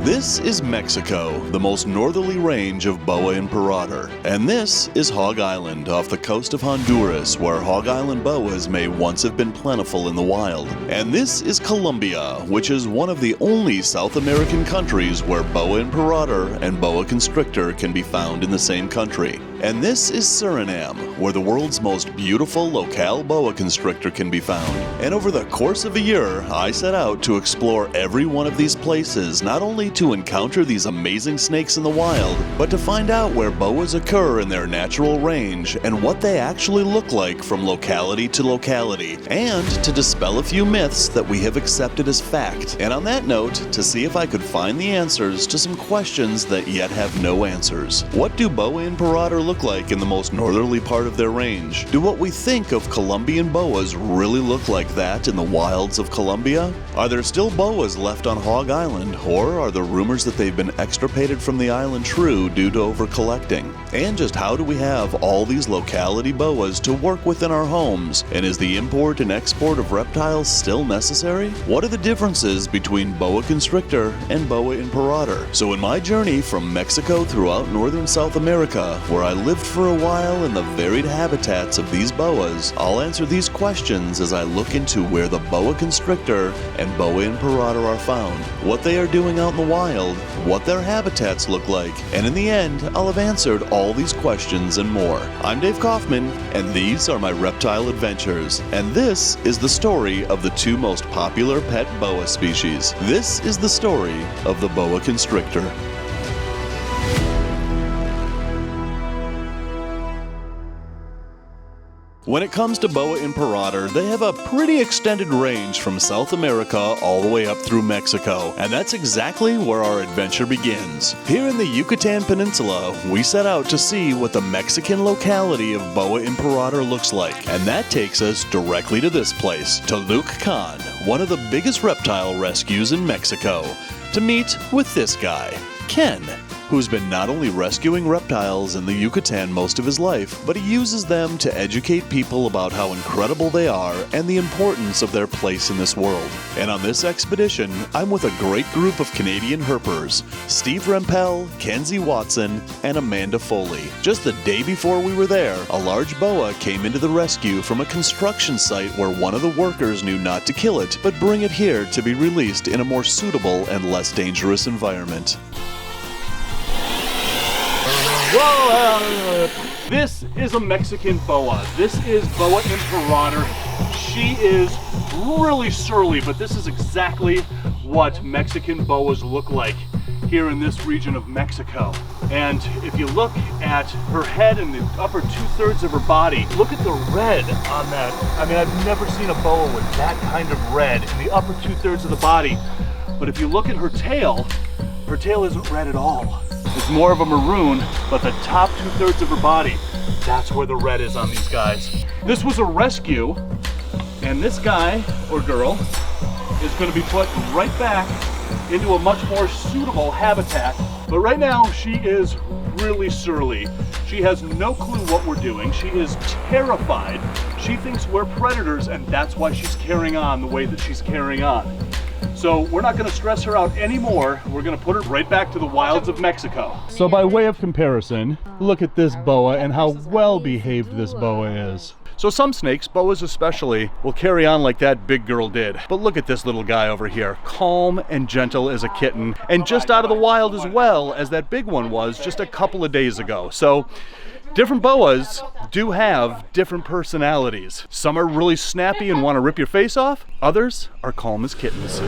This is Mexico, the most northerly range of Boa Imperator. And this is Hog Island, off the coast of Honduras, where Hog Island Boas may once have been plentiful in the wild. And this is Colombia, which is one of the only South American countries where Boa Imperator and Boa Constrictor can be found in the same country. And this is Surinam, where the world's most beautiful locale boa constrictor can be found. And over the course of a year, I set out to explore every one of these places, not only to encounter these amazing snakes in the wild, but to find out where boas occur in their natural range and what they actually look like from locality to locality, and to dispel a few myths that we have accepted as fact. And on that note, to see if I could find the answers to some questions that yet have no answers. What do Boa Imperator look like in the most northerly part of their range? Do what we think of Colombian boas really look like that in the wilds of Colombia? Are there still boas left on Hog Island, or are the rumors that they've been extirpated from the island true due to over-collecting? And just how do we have all these locality boas to work within our homes? And is the import and export of reptiles still necessary? What are the differences between Boa Constrictor and Boa Imperator? So in my journey from Mexico throughout northern South America, where I lived for a while in the varied habitats of these boas, I'll answer these questions as I look into where the Boa Constrictor and Boa Imperator are found, what they are doing out in the wild, what their habitats look like, and in the end, I'll have answered all these questions and more. I'm Dāv Kaufman, and these are my Reptile Adventures, and this is the story of the two most popular pet boa species. This is the story of the Boa Constrictor. When it comes to Boa Imperator, they have a pretty extended range from South America all the way up through Mexico, and that's exactly where our adventure begins. Here in the Yucatan Peninsula, we set out to see what the Mexican locality of Boa Imperator looks like, and that takes us directly to this place, to Yucatan, one of the biggest reptile rescues in Mexico, to meet with this guy, Ken, who's been not only rescuing reptiles in the Yucatan most of his life, but he uses them to educate people about how incredible they are and the importance of their place in this world. And on this expedition, I'm with a great group of Canadian herpers, Steve Rempel, Kenzie Watson, and Amanda Foley. Just the day before we were there, a large boa came into the rescue from a construction site where one of the workers knew not to kill it, but bring it here to be released in a more suitable and less dangerous environment. Whoa! This is a Mexican boa. This is Boa Imperator. She is really surly, but this is exactly what Mexican boas look like here in this region of Mexico. And if you look at her head and the upper two-thirds of her body, look at the red on that. I mean, I've never seen a boa with that kind of red in the upper two-thirds of the body. But if you look at her tail isn't red at all. It's more of a maroon, but the top two-thirds of her body, that's where the red is on these guys. This was a rescue, and this guy or girl is going to be put right back into a much more suitable habitat. But right now, she is really surly. She has no clue what we're doing. She is terrified. She thinks we're predators, and that's why she's carrying on the way that she's carrying on. So we're not going to stress her out anymore. We're going to put her right back to the wilds of Mexico. So by way of comparison, look at this boa and how well behaved this boa is. So some snakes, boas especially, will carry on like that big girl did. But look at this little guy over here, calm and gentle as a kitten, and just out of the wild as well as that big one was just a couple of days ago. So different boas do have different personalities. Some are really snappy and want to rip your face off. Others are calm as kittens.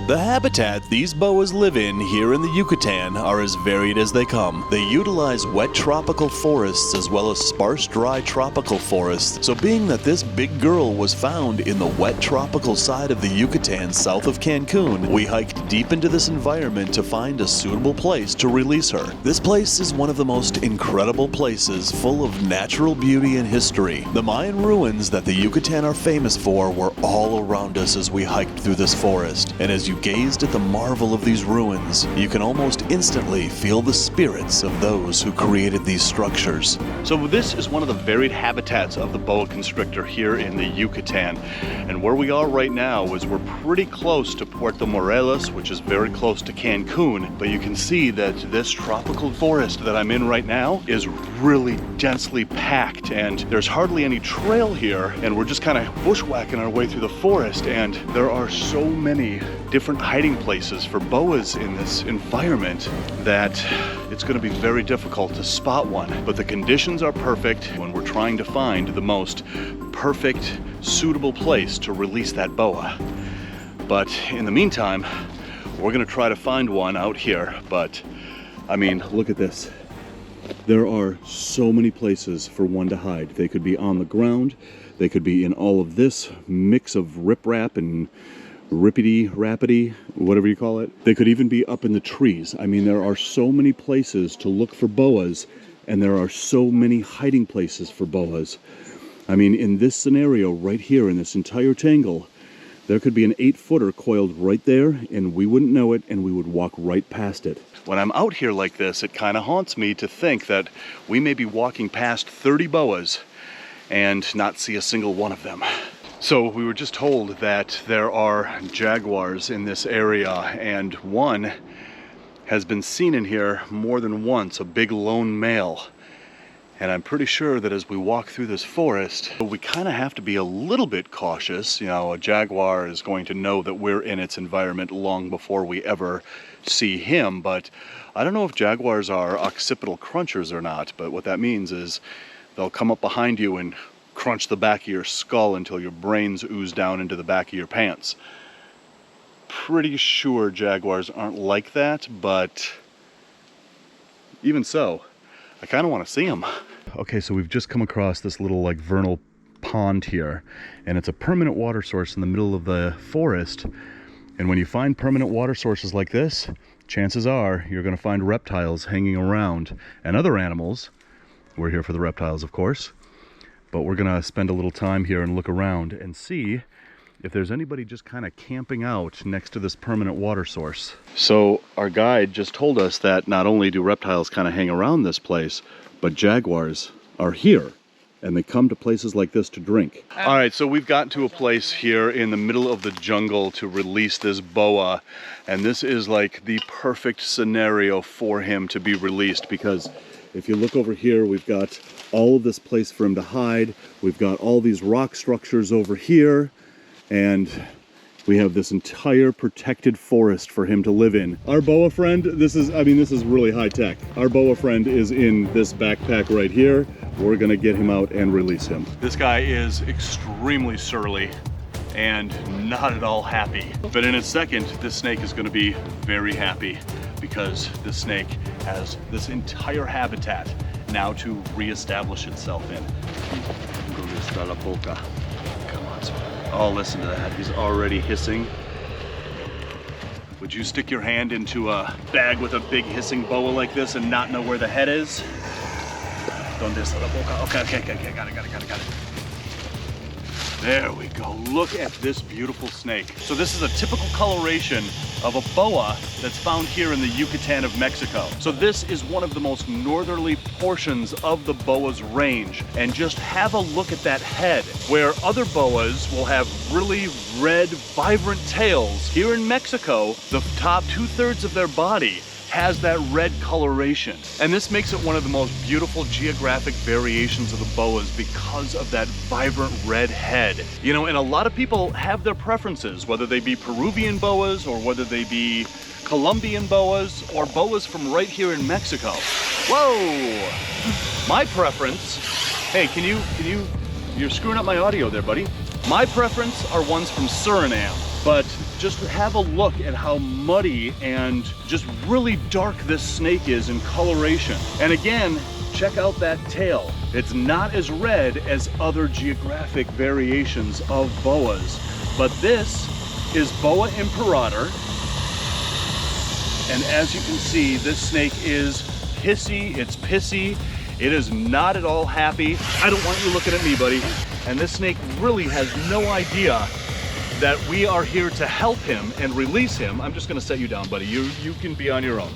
The habitat these boas live in here in the Yucatan are as varied as they come. They utilize wet tropical forests as well as sparse dry tropical forests. So being that this big girl was found in the wet tropical side of the Yucatan south of Cancun, we hiked deep into this environment to find a suitable place to release her. This place is one of the most incredible places full of natural beauty and history. The Mayan ruins that the Yucatan are famous for were all around us as we hiked through this forest. And as you gazed at the marvel of these ruins, you can almost instantly feel the spirits of those who created these structures. So this is one of the varied habitats of the boa constrictor here in the Yucatan. And where we are right now is we're pretty close to Puerto Morelos, which is very close to Cancun. But you can see that this tropical forest that I'm in right now is really densely packed, and there's hardly any trail here, and we're just kind of bushwhacking our way through the forest, and there are so many different hiding places for boas in this environment that it's going to be very difficult to spot one. But the conditions are perfect when we're trying to find the most perfect, suitable place to release that boa. But in the meantime, we're going to try to find one out here. But I mean, look at this. There are so many places for one to hide. They could be on the ground, they could be in all of this mix of riprap and rippity-rappity, whatever you call it. They could even be up in the trees. I mean, there are so many places to look for boas, and there are so many hiding places for boas. I mean, in this scenario right here, in this entire tangle, there could be an 8-footer coiled right there, and we wouldn't know it, and we would walk right past it. When I'm out here like this, it kind of haunts me to think that we may be walking past 30 boas and not see a single one of them. So we were just told that there are jaguars in this area, and one has been seen in here more than once, a big lone male. And I'm pretty sure that as we walk through this forest, we kind of have to be a little bit cautious. You know, a jaguar is going to know that we're in its environment long before we ever see him. But I don't know if jaguars are occipital crunchers or not, but what that means is they'll come up behind you and crunch the back of your skull until your brains ooze down into the back of your pants. Pretty sure jaguars aren't like that, but even so, I kind of want to see them. Okay, so we've just come across this little like vernal pond here, and it's a permanent water source in the middle of the forest. And when you find permanent water sources like this, chances are you're going to find reptiles hanging around and other animals. We're here for the reptiles, of course, but we're going to spend a little time here and look around and see if there's anybody just kind of camping out next to this permanent water source. So our guide just told us that not only do reptiles kind of hang around this place, but jaguars are here, and they come to places like this to drink. All right, so we've gotten to a place here in the middle of the jungle to release this boa, and this is like the perfect scenario for him to be released, because if you look over here, we've got all of this place for him to hide. We've got all these rock structures over here, and we have this entire protected forest for him to live in. Our boa friend, this is really high tech. Our boa friend is in this backpack right here. We're gonna get him out and release him. This guy is extremely surly and not at all happy. But in a second, this snake is gonna be very happy, because this snake has this entire habitat now to reestablish itself in. Come on, sweetie. Oh, listen to that. He's already hissing. Would you stick your hand into a bag with a big hissing boa like this and not know where the head is? ¿Dónde está la boca? Okay, got it. There we go. Look at this beautiful snake. So this is a typical coloration of a boa that's found here in the Yucatan of Mexico. So this is one of the most northerly portions of the boa's range. And just have a look at that head. Where other boas will have really red, vibrant tails, here in Mexico, the top 2/3 of their body has that red coloration. And this makes it one of the most beautiful geographic variations of the boas because of that vibrant red head. You know, and a lot of people have their preferences, whether they be Peruvian boas or whether they be Colombian boas or boas from right here in Mexico. Whoa! My preference, hey, you're screwing up my audio there, buddy. My preference are ones from Suriname, but just have a look at how muddy and just really dark this snake is in coloration. And again, check out that tail. It's not as red as other geographic variations of boas, but this is Boa Imperator. And as you can see, this snake is hissy, it's pissy. It is not at all happy. I don't want you looking at me, buddy. And this snake really has no idea that we are here to help him and release him. I'm just gonna set you down, buddy. You can be on your own.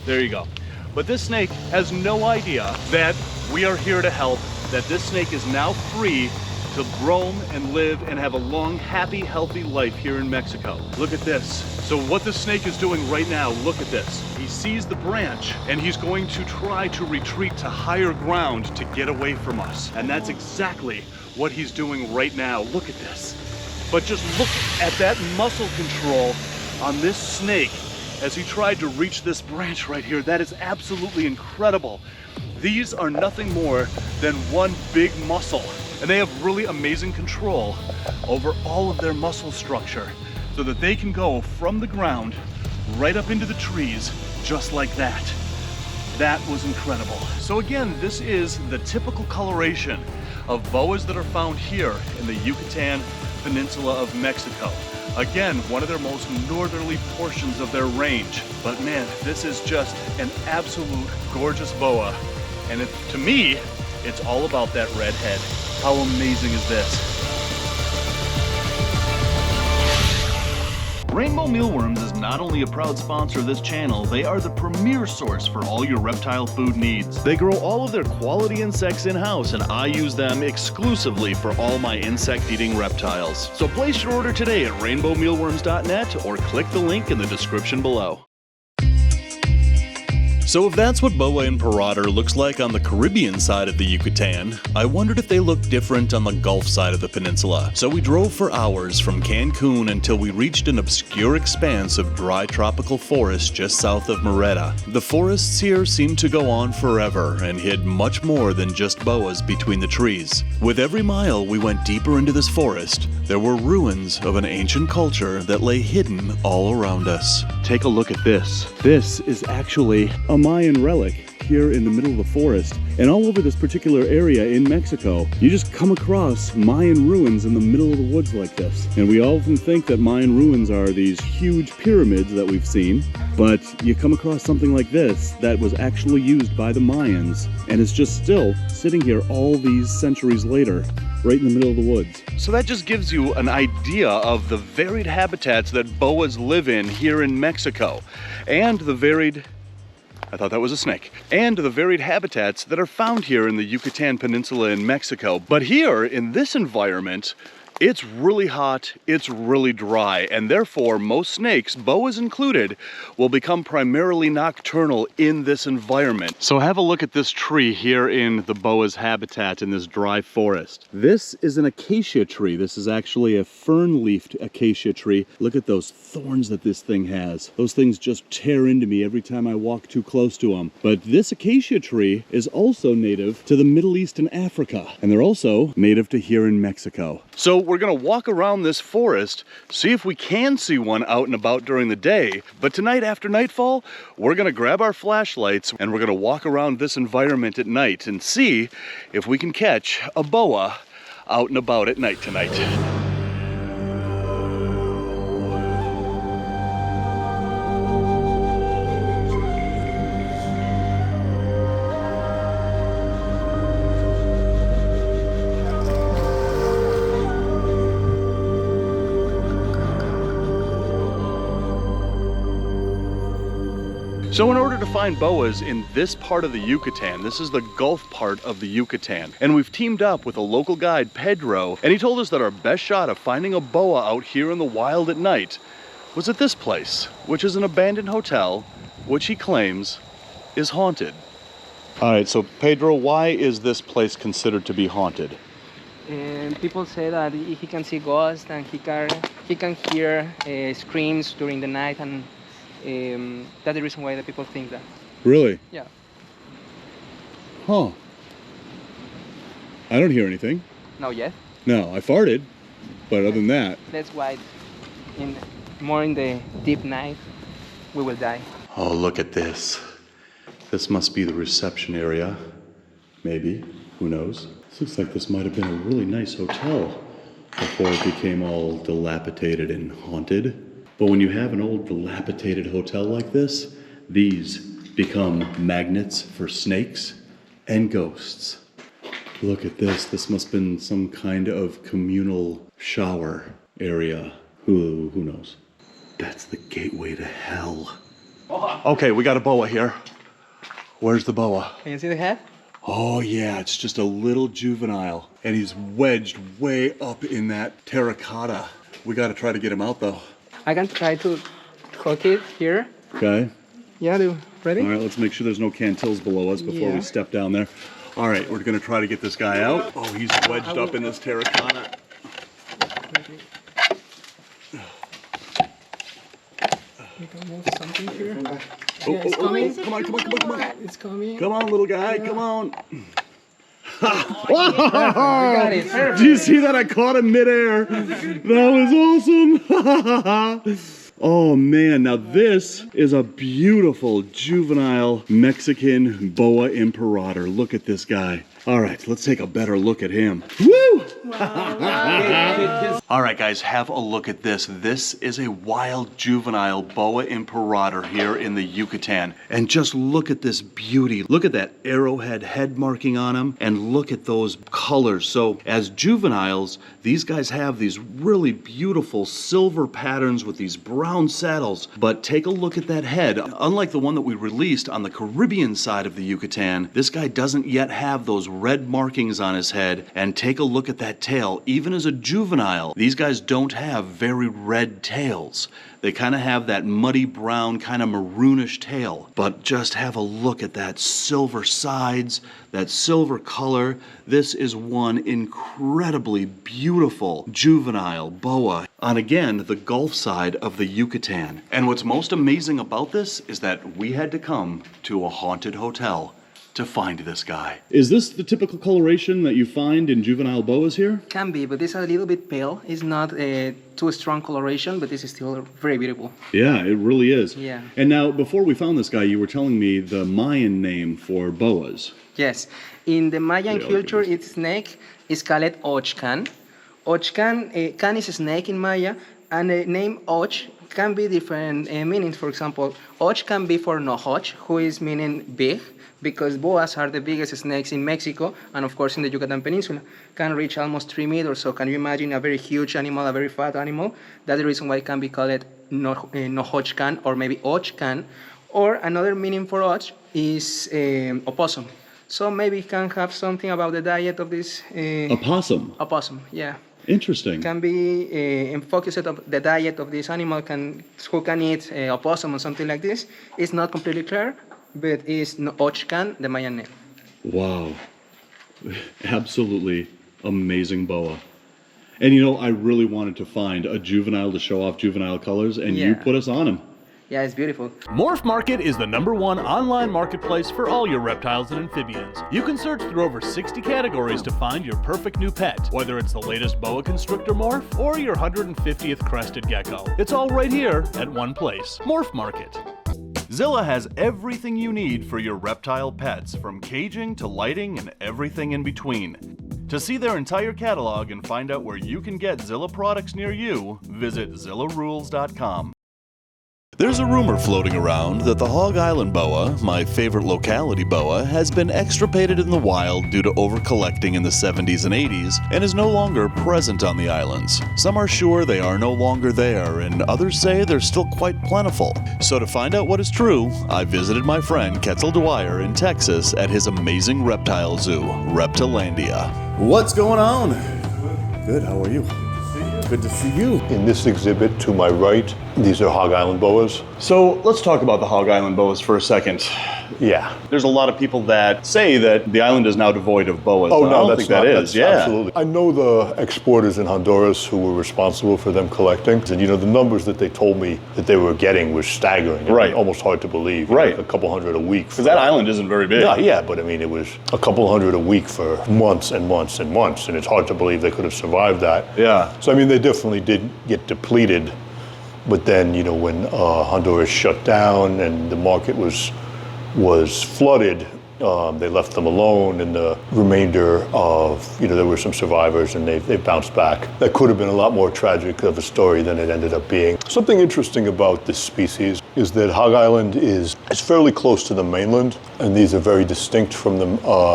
There you go. But this snake has no idea that we are here to help, that this snake is now free to roam and live and have a long, happy, healthy life here in Mexico. Look at this. So what this snake is doing right now, look at this. He sees the branch and he's going to try to retreat to higher ground to get away from us. And that's exactly what he's doing right now. Look at this. But just look at that muscle control on this snake as he tried to reach this branch right here. That is absolutely incredible. These are nothing more than one big muscle. And they have really amazing control over all of their muscle structure so that they can go from the ground right up into the trees just like that. That was incredible. So again, this is the typical coloration of boas that are found here in the Yucatan Peninsula of Mexico. Again, one of their most northerly portions of their range. But man, this is just an absolute gorgeous boa. And to me, it's all about that red head. How amazing is this? Rainbow Mealworms is not only a proud sponsor of this channel, they are the premier source for all your reptile food needs. They grow all of their quality insects in-house, and I use them exclusively for all my insect-eating reptiles. So place your order today at rainbowmealworms.net or click the link in the description below. So if that's what Boa Imperator looks like on the Caribbean side of the Yucatan, I wondered if they look different on the Gulf side of the peninsula. So we drove for hours from Cancun until we reached an obscure expanse of dry tropical forest just south of Merida. The forests here seemed to go on forever and hid much more than just boas between the trees. With every mile we went deeper into this forest, there were ruins of an ancient culture that lay hidden all around us. Take a look at this. This is actually a Mayan relic here in the middle of the forest. And all over this particular area in Mexico, you just come across Mayan ruins in the middle of the woods like this. And we often think that Mayan ruins are these huge pyramids that we've seen, but you come across something like this that was actually used by the Mayans and is just still sitting here all these centuries later, right in the middle of the woods. So that just gives you an idea of the varied habitats that boas live in here in Mexico, and the varied I thought that was a snake. And the varied habitats that are found here in the Yucatan Peninsula in Mexico. But here, in this environment, it's really hot, it's really dry, and therefore most snakes, boas included, will become primarily nocturnal in this environment. So have a look at this tree here in the boa's habitat in this dry forest. This is an acacia tree. This is actually a fern-leafed acacia tree. Look at those thorns that this thing has. Those things just tear into me every time I walk too close to them. But this acacia tree is also native to the Middle East and Africa, and they're also native to here in Mexico. So we're gonna walk around this forest, see if we can see one out and about during the day. But tonight after nightfall, we're gonna grab our flashlights and we're gonna walk around this environment at night and see if we can catch a boa out and about at night tonight. So in order to find boas in this part of the Yucatan, this is the Gulf part of the Yucatan, and we've teamed up with a local guide, Pedro, and he told us that our best shot of finding a boa out here in the wild at night was at this place, which is an abandoned hotel, which he claims is haunted. All right, so Pedro, why is this place considered to be haunted? And people say that he can see ghosts and he can hear screams during the night, and that's the reason why the people think that. Really? Yeah. Huh. I don't hear anything. No, yet? No, I farted. but other than that. Less white. More in the deep night, we will die. Oh, look at this. This must be the reception area. Maybe. Who knows? This looks like this might have been a really nice hotel before it became all dilapidated and haunted. But when you have an old dilapidated hotel like this, these become magnets for snakes and ghosts. Look at this. This must have been some kind of communal shower area. Who knows? That's the gateway to hell. Okay, we got a boa here. Where's the boa? Can you see the head? Oh yeah, it's just a little juvenile. And he's wedged way up in that terracotta. We gotta try to get him out though. I can try to hook it here. Okay. Yeah, ready? All right, let's make sure there's no cantils below us before we step down there. All right, we're gonna try to get this guy out. Oh, he's wedged up in this terracotta. We can move something here. It's coming. Come on. It's coming. Come on, little guy, come on. We got it. Perfect. Do you see that? I caught him midair. That was awesome. Oh man, now this is a beautiful juvenile Mexican Boa Imperator. Look at this guy. All right, let's take a better look at him. Woo! All right, guys, have a look at this. This is a wild juvenile Boa Imperator here in the Yucatan. And just look at this beauty. Look at that arrowhead head marking on him, and look at those colors. So as juveniles, these guys have these really beautiful silver patterns with these brown saddles. But take a look at that head. Unlike the one that we released on the Caribbean side of the Yucatan, this guy doesn't yet have those red markings on his head. And take a look at that tail. Even as a juvenile, these guys don't have very red tails. They kind of have that muddy brown, kind of maroonish tail. But just have a look at that silver sides, that silver color. This is one incredibly beautiful juvenile boa on, again, the Gulf side of the Yucatan. And what's most amazing about this is that we had to come to a haunted hotel to find this guy. Is this the typical coloration that you find in juvenile boas here? Can be, but it's a little bit pale. It's not a too strong coloration, but this is still very beautiful. Yeah, it really is. Yeah. And now, before we found this guy, you were telling me the Mayan name for boas. Yes. In the Mayan culture, its snake is called Ochcan. Ochcan, can is a snake in Maya, and the name Och can be different meanings. For example, Och can be for Nohoch, who is meaning big, because boas are the biggest snakes in Mexico, and of course in the Yucatan Peninsula, can reach almost 3 meters. So can you imagine a very huge animal, a very fat animal? That's the reason why it can be called Nohochcan, or maybe Ochcan. Or another meaning for Och is opossum. So maybe it can have something about the diet of this... Opossum? Opossum, yeah. Interesting. Can be focused on the diet of this animal, who can eat opossum or something like this. It's not completely clear, but it's Ochcan, the Mayan name. Wow. Absolutely amazing boa. And you know, I really wanted to find a juvenile to show off juvenile colors, and you put us on him. Yeah, it's beautiful. Morph Market is the #1 online marketplace for all your reptiles and amphibians. You can search through over 60 categories to find your perfect new pet, whether it's the latest Boa Constrictor morph or your 150th crested gecko. It's all right here at one place. Morph Market. Zilla has everything you need for your reptile pets, from caging to lighting and everything in between. To see their entire catalog and find out where you can get Zilla products near you, visit zillarules.com. There's a rumor floating around that the Hog Island Boa, my favorite locality boa, has been extirpated in the wild due to over-collecting in the 70s and 80s and is no longer present on the islands. Some are sure they are no longer there, and others say they're still quite plentiful. So to find out what is true, I visited my friend Quetzal Dwyer in Texas at his amazing reptile zoo, Reptilandia. What's going on? Good, how are you? Good to see you. In this exhibit to my right These are Hog Island Boas. So let's talk about the Hog Island Boas for a second. Yeah. There's a lot of people that say that the island is now devoid of boas. Oh, but I no, don't that's think not. that is. That's Yeah. Absolutely. I know the exporters in Honduras who were responsible for them collecting. And, you know, the numbers that they told me that they were getting was staggering. Right. Almost hard to believe. Right. Like a couple hundred a week. Because that island isn't very big. Yeah, but I mean, it was a couple hundred a week for months and months and months. And it's hard to believe they could have survived that. Yeah. So, I mean, they definitely did get depleted. But then, you know, when Honduras shut down and the market was flooded, they left them alone, and the remainder of, you know, there were some survivors and they bounced back. That could have been a lot more tragic of a story than it ended up being. Something interesting about this species is that Hog Island is fairly close to the mainland, and these are very distinct from the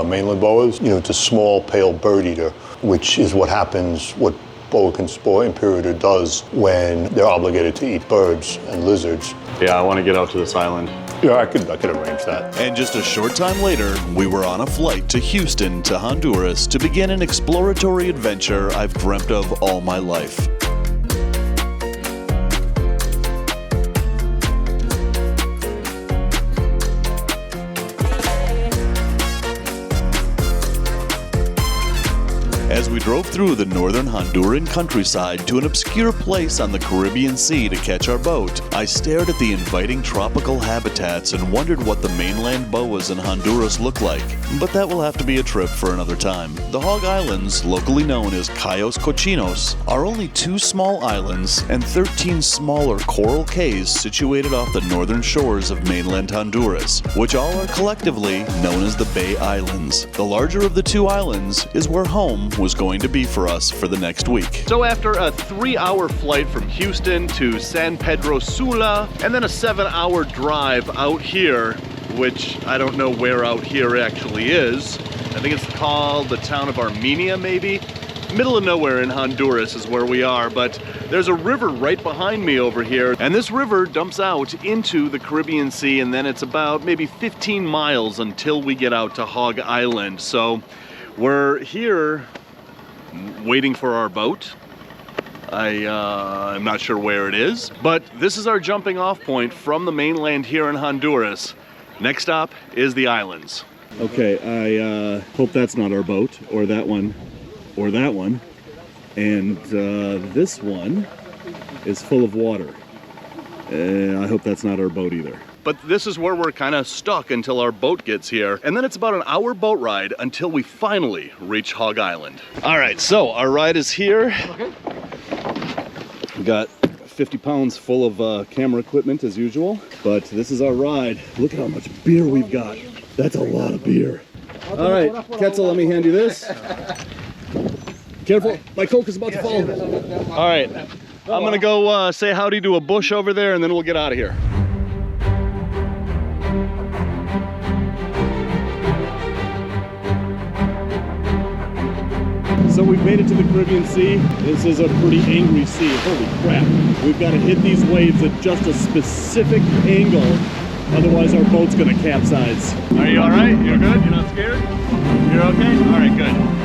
mainland boas. You know, it's a small, pale bird eater, which is what Boa Imperator does when they're obligated to eat birds and lizards. Yeah, I want to get out to this island. Yeah, I could arrange that. And just a short time later, we were on a flight to Houston to Honduras to begin an exploratory adventure I've dreamt of all my life. As we drove through the northern Honduran countryside to an obscure place on the Caribbean Sea to catch our boat, I stared at the inviting tropical habitats and wondered what the mainland boas in Honduras look like. But that will have to be a trip for another time. The Hog Islands, locally known as Cayos Cochinos, are only 2 small islands and 13 smaller coral cays situated off the northern shores of mainland Honduras, which all are collectively known as the Bay Islands. The larger of the 2 islands is where home was going to be for us for the next week. So after a 3-hour flight from Houston to San Pedro Sula, and then a 7-hour drive out here, which I don't know where out here actually is. I think it's called the town of Armenia, maybe? Middle of nowhere in Honduras is where we are, but there's a river right behind me over here, and this river dumps out into the Caribbean Sea, and then it's about maybe 15 miles until we get out to Hog Island. So we're here waiting for our boat. I'm not sure where it is, but this is our jumping off point from the mainland here in Honduras. Next stop is the islands. Okay, I hope that's not our boat, or that one, or that one. And this one is full of water. I hope that's not our boat either. But this is where we're kind of stuck until our boat gets here. And then it's about an hour boat ride until we finally reach Hog Island. All right, so our ride is here. Okay. We got 50 pounds full of camera equipment as usual, but this is our ride. Look at how much beer we've got. That's a lot of beer. All right, Ketzel, let me hand you this. Careful, my Coke is about to fall. All right, I'm gonna go say howdy to a bush over there, and then we'll get out of here. So we've made it to the Caribbean Sea. This is a pretty angry sea. Holy crap. We've got to hit these waves at just a specific angle. Otherwise our boat's gonna capsize. Are you all right? You're good? You're not scared? You're okay? All right, good.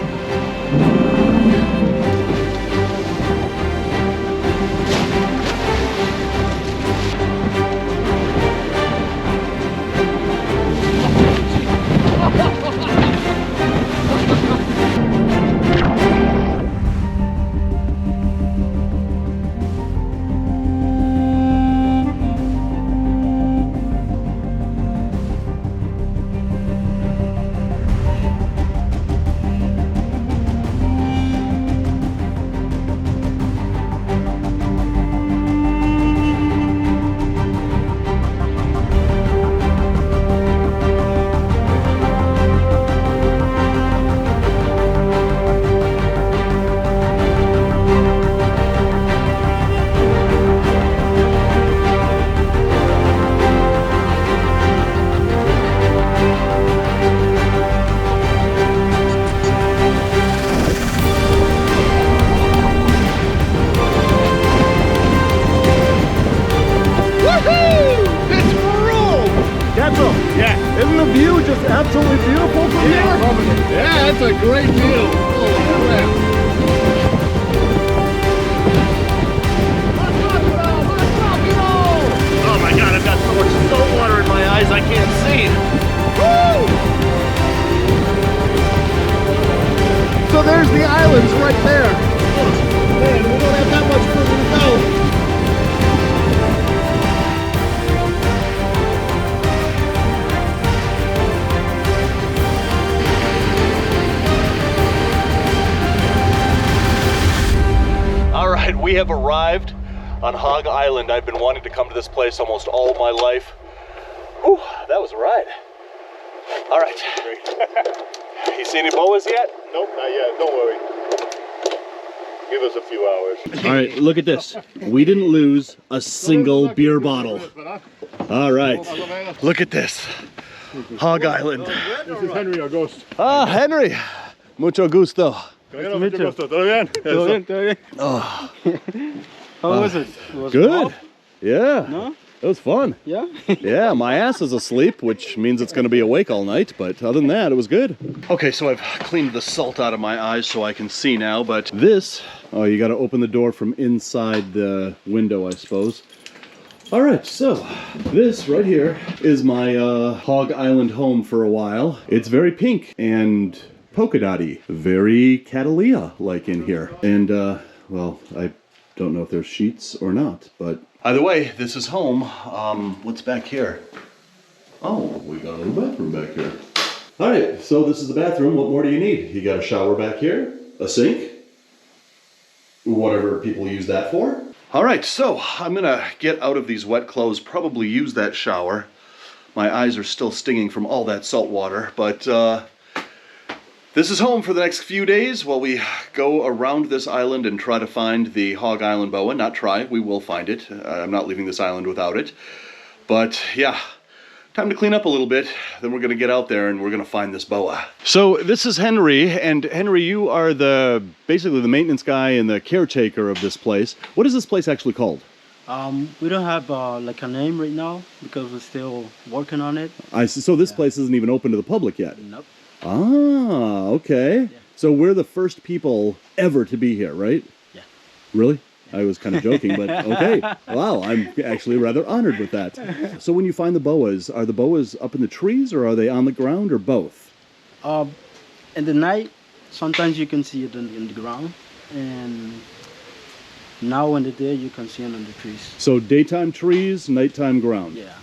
right there. Man, we don't have that much further to go. All right, we have arrived on Hog Island. I've been wanting to come to this place almost all of my life. Whew, that was a ride. All right. You see any boas yet? Nope, not yet. Don't worry. Give us a few hours. All right, look at this. We didn't lose a single beer bottle. All right, look at this. Hog Island. This is Henry, our ghost. Ah, Henry. Mucho gusto. Todo bien? Todo bien, todo bien. Oh, How was it? Was it good. hot? Yeah. No? It was fun. Yeah? Yeah, my ass is asleep, which means it's going to be awake all night, but other than that, it was good. Okay, so I've cleaned the salt out of my eyes so I can see now, but this, oh, you got to open the door from inside the window, I suppose. All right, so this right here is my Hog Island home for a while. It's very pink and polka dotty, very Catalina-like in here. And, well, I don't know if there's sheets or not, but either way, this is home. What's back here? Oh, we got a little bathroom back here. All right, so this is the bathroom. What more do you need? You got a shower back here, a sink, whatever people use that for. All right, so I'm gonna get out of these wet clothes, probably use that shower. My eyes are still stinging from all that salt water, but this is home for the next few days while we go around this island and try to find the Hog Island Boa. Not try, we will find it. I'm not leaving this island without it. But yeah, time to clean up a little bit. Then we're gonna get out there and we're gonna find this boa. So this is Henry, and Henry, you are basically the maintenance guy and the caretaker of this place. What is this place actually called? We don't have like a name right now because we're still working on it. I see. So this place isn't even open to the public yet? Nope. Ah, okay. Yeah. So we're the first people ever to be here, right? Yeah. Really? I was kind of joking, but okay. Wow, I'm actually rather honored with that. So when you find the boas, are the boas up in the trees or are they on the ground or both? In the night, sometimes you can see it in the ground, and now in the day you can see it on the trees. So daytime trees, nighttime ground. Yeah.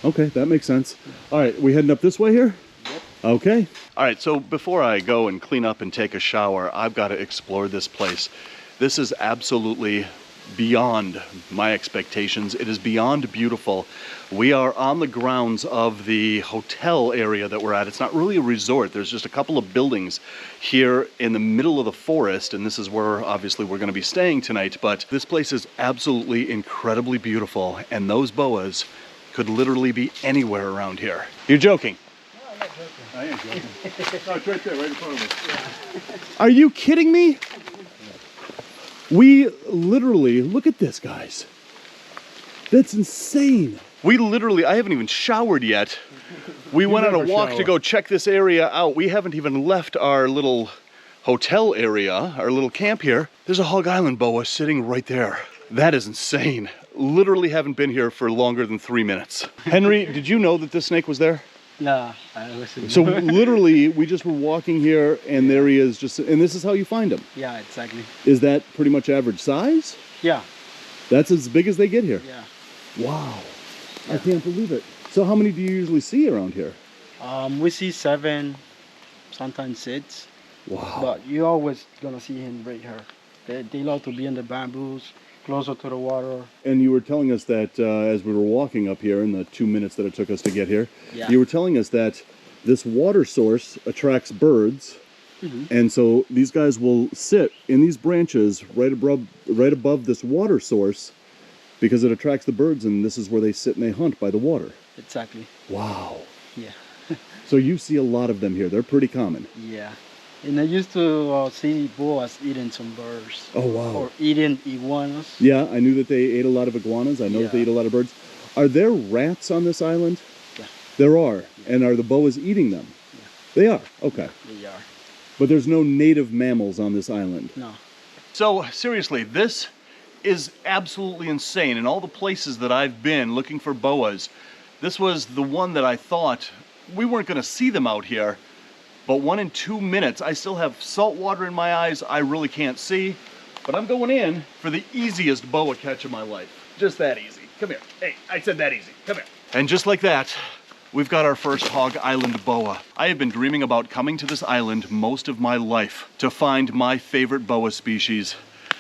Okay, that makes sense. All right, we heading up this way here? Yep. Okay. All right, so before I go and clean up and take a shower, I've got to explore this place. This is absolutely beyond my expectations. It is beyond beautiful. We are on the grounds of the hotel area that we're at. It's not really a resort. There's just a couple of buildings here in the middle of the forest, and this is where obviously we're going to be staying tonight. But this place is absolutely incredibly beautiful, and those boas could literally be anywhere around here. You're joking? No, I'm not joking. I am joking. No, it's right there, right in front of us. Are you kidding me? We literally, look at this, guys. That's insane. We literally, I haven't even showered yet. We went on a walk to go check this area out. We haven't even left our little hotel area, our little camp here. There's a Hog Island Boa sitting right there. That is insane. Literally haven't been here for longer than 3 minutes. Henry, did you know that this snake was there? Yeah, I listen. So literally, we just were walking here, and there he is. And this is how you find him. Yeah, exactly. Is that pretty much average size? Yeah. That's as big as they get here. Yeah. Wow, yeah. I can't believe it. So how many do you usually see around here? We see 7, sometimes 6. Wow. But you're always gonna see him right here. They love to be in the bamboos, closer to the water. And you were telling us that as we were walking up here in the 2 minutes that it took us to get here, yeah. You were telling us that this water source attracts birds, and so these guys will sit in these branches right above this water source because it attracts the birds, and this is where they sit and they hunt by the water. Exactly. Wow. Yeah. So you see a lot of them here. They're pretty common. Yeah. And I used to see boas eating some birds. Oh, wow. Or eating iguanas. Yeah, I knew that they ate a lot of iguanas. I know that they eat a lot of birds. Are there rats on this island? Yeah. There are. Yeah. And are the boas eating them? Yeah. They are? Okay. They are. But there's no native mammals on this island? No. So, seriously, this is absolutely insane. In all the places that I've been looking for boas, this was the one that I thought we weren't going to see them out here. but 1 in 2 minutes. I still have salt water in my eyes. I really can't see, but I'm going in for the easiest boa catch of my life. Just that easy. Come here. Hey, I said that easy. Come here. And just like that, we've got our first Hog Island Boa. I have been dreaming about coming to this island most of my life to find my favorite boa species,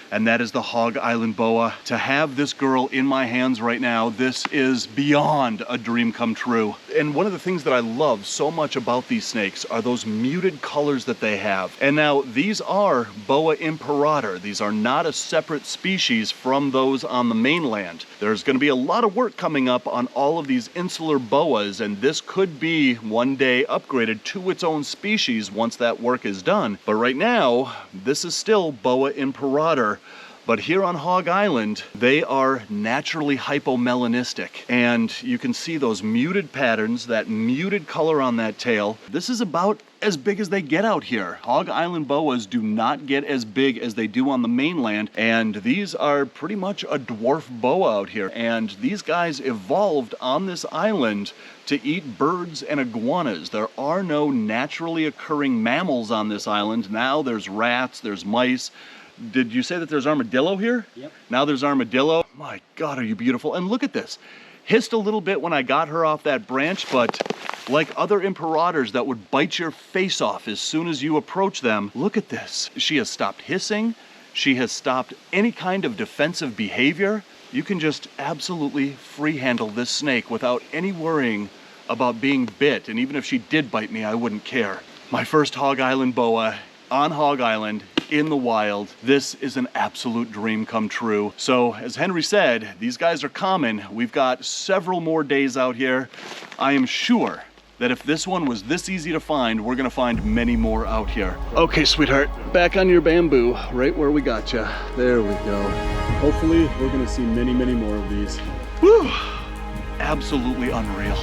and that is the Hog Island Boa. To have this girl in my hands right now, this is beyond a dream come true. And one of the things that I love so much about these snakes are those muted colors that they have. And now these are Boa Imperator. These are not a separate species from those on the mainland. There's going to be a lot of work coming up on all of these insular boas, and this could be one day upgraded to its own species once that work is done. But right now, this is still Boa Imperator. But here on Hog Island, they are naturally hypomelanistic. And you can see those muted patterns, that muted color on that tail. This is about as big as they get out here. Hog Island boas do not get as big as they do on the mainland, and these are pretty much a dwarf boa out here. And these guys evolved on this island to eat birds and iguanas. There are no naturally occurring mammals on this island. Now there's rats, there's mice. Did you say that there's armadillo here? Yep. Now there's armadillo. My God, are you beautiful. And look at this. Hissed a little bit when I got her off that branch, but like other imperators that would bite your face off as soon as you approach them, look at this. She has stopped hissing. She has stopped any kind of defensive behavior. You can just absolutely free handle this snake without any worrying about being bit. And even if she did bite me, I wouldn't care. My first Hog Island Boa on Hog Island in the wild. This is an absolute dream come true. So as Henry said, these guys are common. We've got several more days out here. I am sure that if this one was this easy to find, we're gonna find many more out here. Okay, sweetheart, back on your bamboo, right where we got you. There we go. Hopefully we're gonna see many, many more of these. Woo! Absolutely unreal.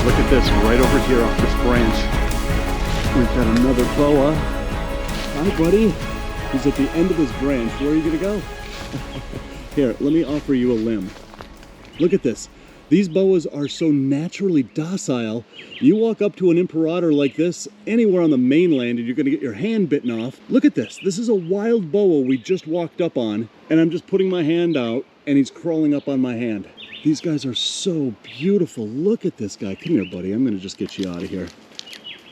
Look at this, right over here off this branch. We've got another boa. Hi, buddy. He's at the end of his branch. Where are you gonna go? Here, let me offer you a limb. Look at this. These boas are so naturally docile. You walk up to an imperator like this anywhere on the mainland and you're gonna get your hand bitten off. Look at this. This is a wild boa we just walked up on, and I'm just putting my hand out and he's crawling up on my hand. These guys are so beautiful. Look at this guy. Come here, buddy. I'm gonna just get you out of here.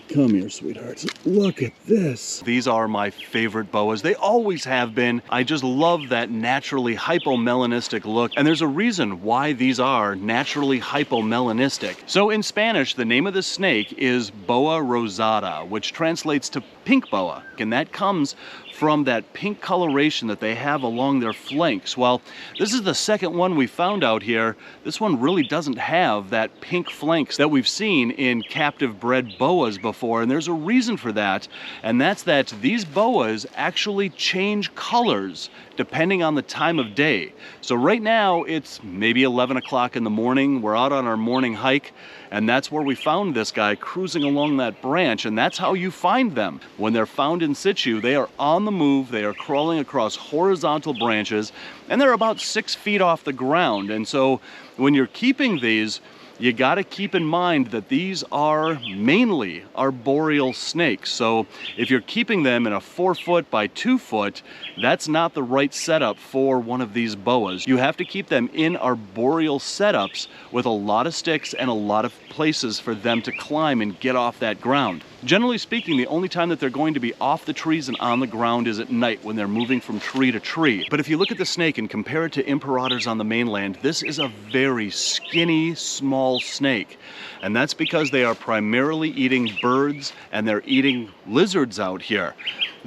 Come here, sweetheart. Look at this. These are my favorite boas. They always have been. I just love that naturally hypomelanistic look. And there's a reason why these are naturally hypomelanistic. So in Spanish, the name of this snake is Boa rosada, which translates to pink boa. And that comes from that pink coloration that they have along their flanks. Well, this is the second one we found out here. This one really doesn't have that pink flanks that we've seen in captive bred boas before, and there's a reason for that, and that's that these boas actually change colors depending on the time of day. So right now it's maybe 11 o'clock in the morning. We're out on our morning hike, and that's where we found this guy cruising along that branch, and that's how you find them. When they're found in situ, they are on the move, they are crawling across horizontal branches, and they're about 6 feet off the ground. And so when you're keeping these, you got to keep in mind that these are mainly arboreal snakes. So if you're keeping them in a 4 foot by 2 foot, that's not the right setup for one of these boas. You have to keep them in arboreal setups with a lot of sticks and a lot of places for them to climb and get off that ground. Generally speaking, the only time that they're going to be off the trees and on the ground is at night when they're moving from tree to tree. But if you look at the snake and compare it to imperators on the mainland, this is a very skinny, small snake. And that's because they are primarily eating birds and they're eating lizards out here.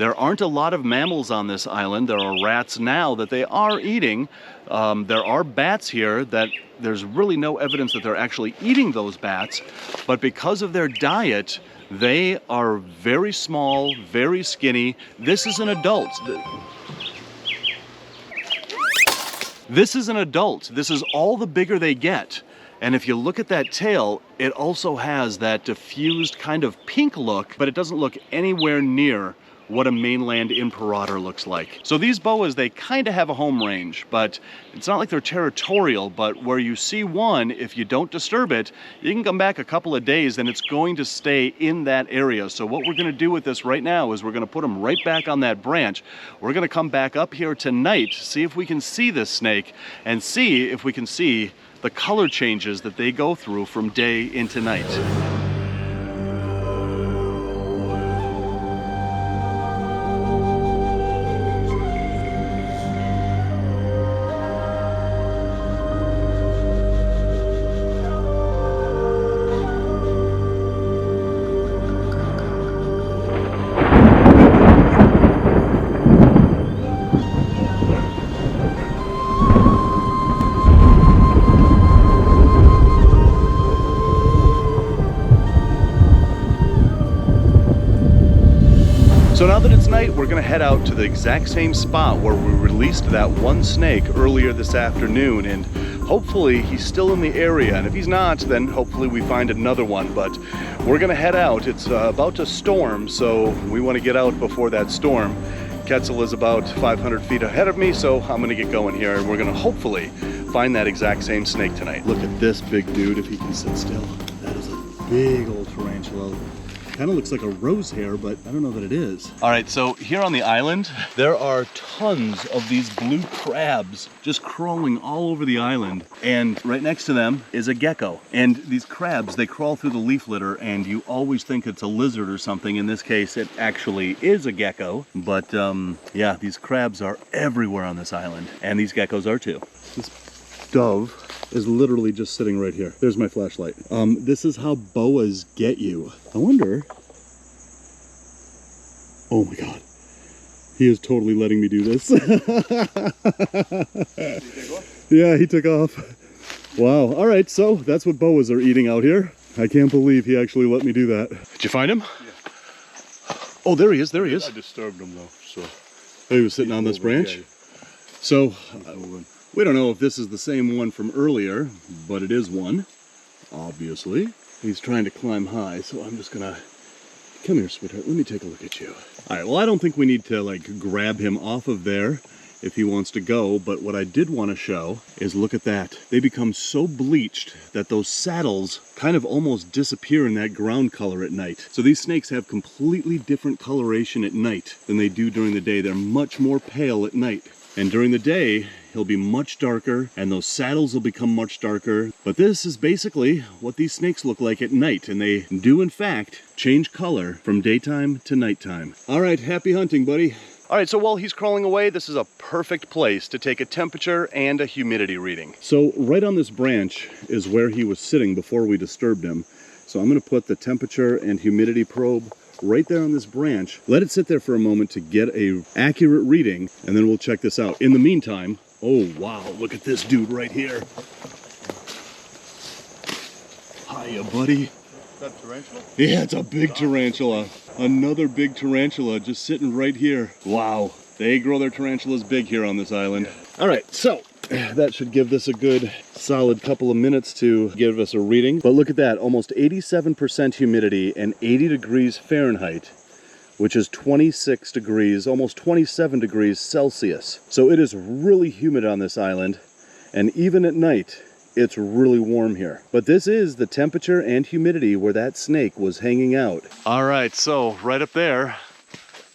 There aren't a lot of mammals on this island. There are rats now that they are eating. There are bats here that there's really no evidence that they're actually eating those bats, but because of their diet, they are very small, very skinny. This is an adult. This is an adult. This is all the bigger they get. And if you look at that tail, it also has that diffused kind of pink look, but it doesn't look anywhere near what a mainland Imperator looks like. So these boas, they kind of have a home range, but it's not like they're territorial, but where you see one, if you don't disturb it, you can come back a couple of days and it's going to stay in that area. So what we're gonna do with this right now is we're gonna put them right back on that branch. We're gonna come back up here tonight, see if we can see this snake, and see if we can see the color changes that they go through from day into night. So now that it's night, we're gonna head out to the exact same spot where we released that one snake earlier this afternoon, and hopefully he's still in the area, and if he's not, then hopefully we find another one. But we're gonna head out. It's about to storm, so we wanna get out before that storm. Quetzal is about 500 feet ahead of me, so I'm gonna get going here, and we're gonna hopefully find that exact same snake tonight. Look at this big dude, if he can sit still. That is a big old tarantula. Kind of looks like a rose hair, but I don't know that it is. All right, so here on the island, there are tons of these blue crabs just crawling all over the island. And right next to them is a gecko. And these crabs, they crawl through the leaf litter, and you always think it's a lizard or something. In this case, it actually is a gecko. But yeah, these crabs are everywhere on this island. And these geckos are too. This dove is literally just sitting right here. There's my flashlight. This is how boas get you. I wonder, oh my God, he is totally letting me do this. Yeah, he took off. Wow, all right, so that's what boas are eating out here. I can't believe he actually let me do that. Did you find him? Yeah. Oh, there he is, there he is. I disturbed him though, so. Oh, he was sitting on this branch? Yeah. So, we don't know if this is the same one from earlier, but it is one, obviously. He's trying to climb high, so I'm just gonna... Come here, sweetheart, let me take a look at you. All right, well, I don't think we need to, like, grab him off of there if he wants to go, but what I did want to show is, look at that. They become so bleached that those saddles kind of almost disappear in that ground color at night. So these snakes have completely different coloration at night than they do during the day. They're much more pale at night. And during the day, he'll be much darker, and those saddles will become much darker. But this is basically what these snakes look like at night, and they do, in fact, change color from daytime to nighttime. All right, happy hunting, buddy. All right, so while he's crawling away, this is a perfect place to take a temperature and a humidity reading. So right on this branch is where he was sitting before we disturbed him. So I'm gonna put the temperature and humidity probe right there on this branch. Let it sit there for a moment to get a accurate reading, and then we'll check this out. In the meantime, oh wow, look at this dude right here. Hiya, buddy. Is that tarantula? Yeah, it's a big tarantula. Another big tarantula just sitting right here. Wow, they grow their tarantulas big here on this island. All right, so that should give this a good solid couple of minutes to give us a reading. But look at that, almost 87% humidity and 80 degrees Fahrenheit, which is 26 degrees, almost 27 degrees Celsius. So it is really humid on this island, and even at night, it's really warm here. But this is the temperature and humidity where that snake was hanging out. All right, so right up there,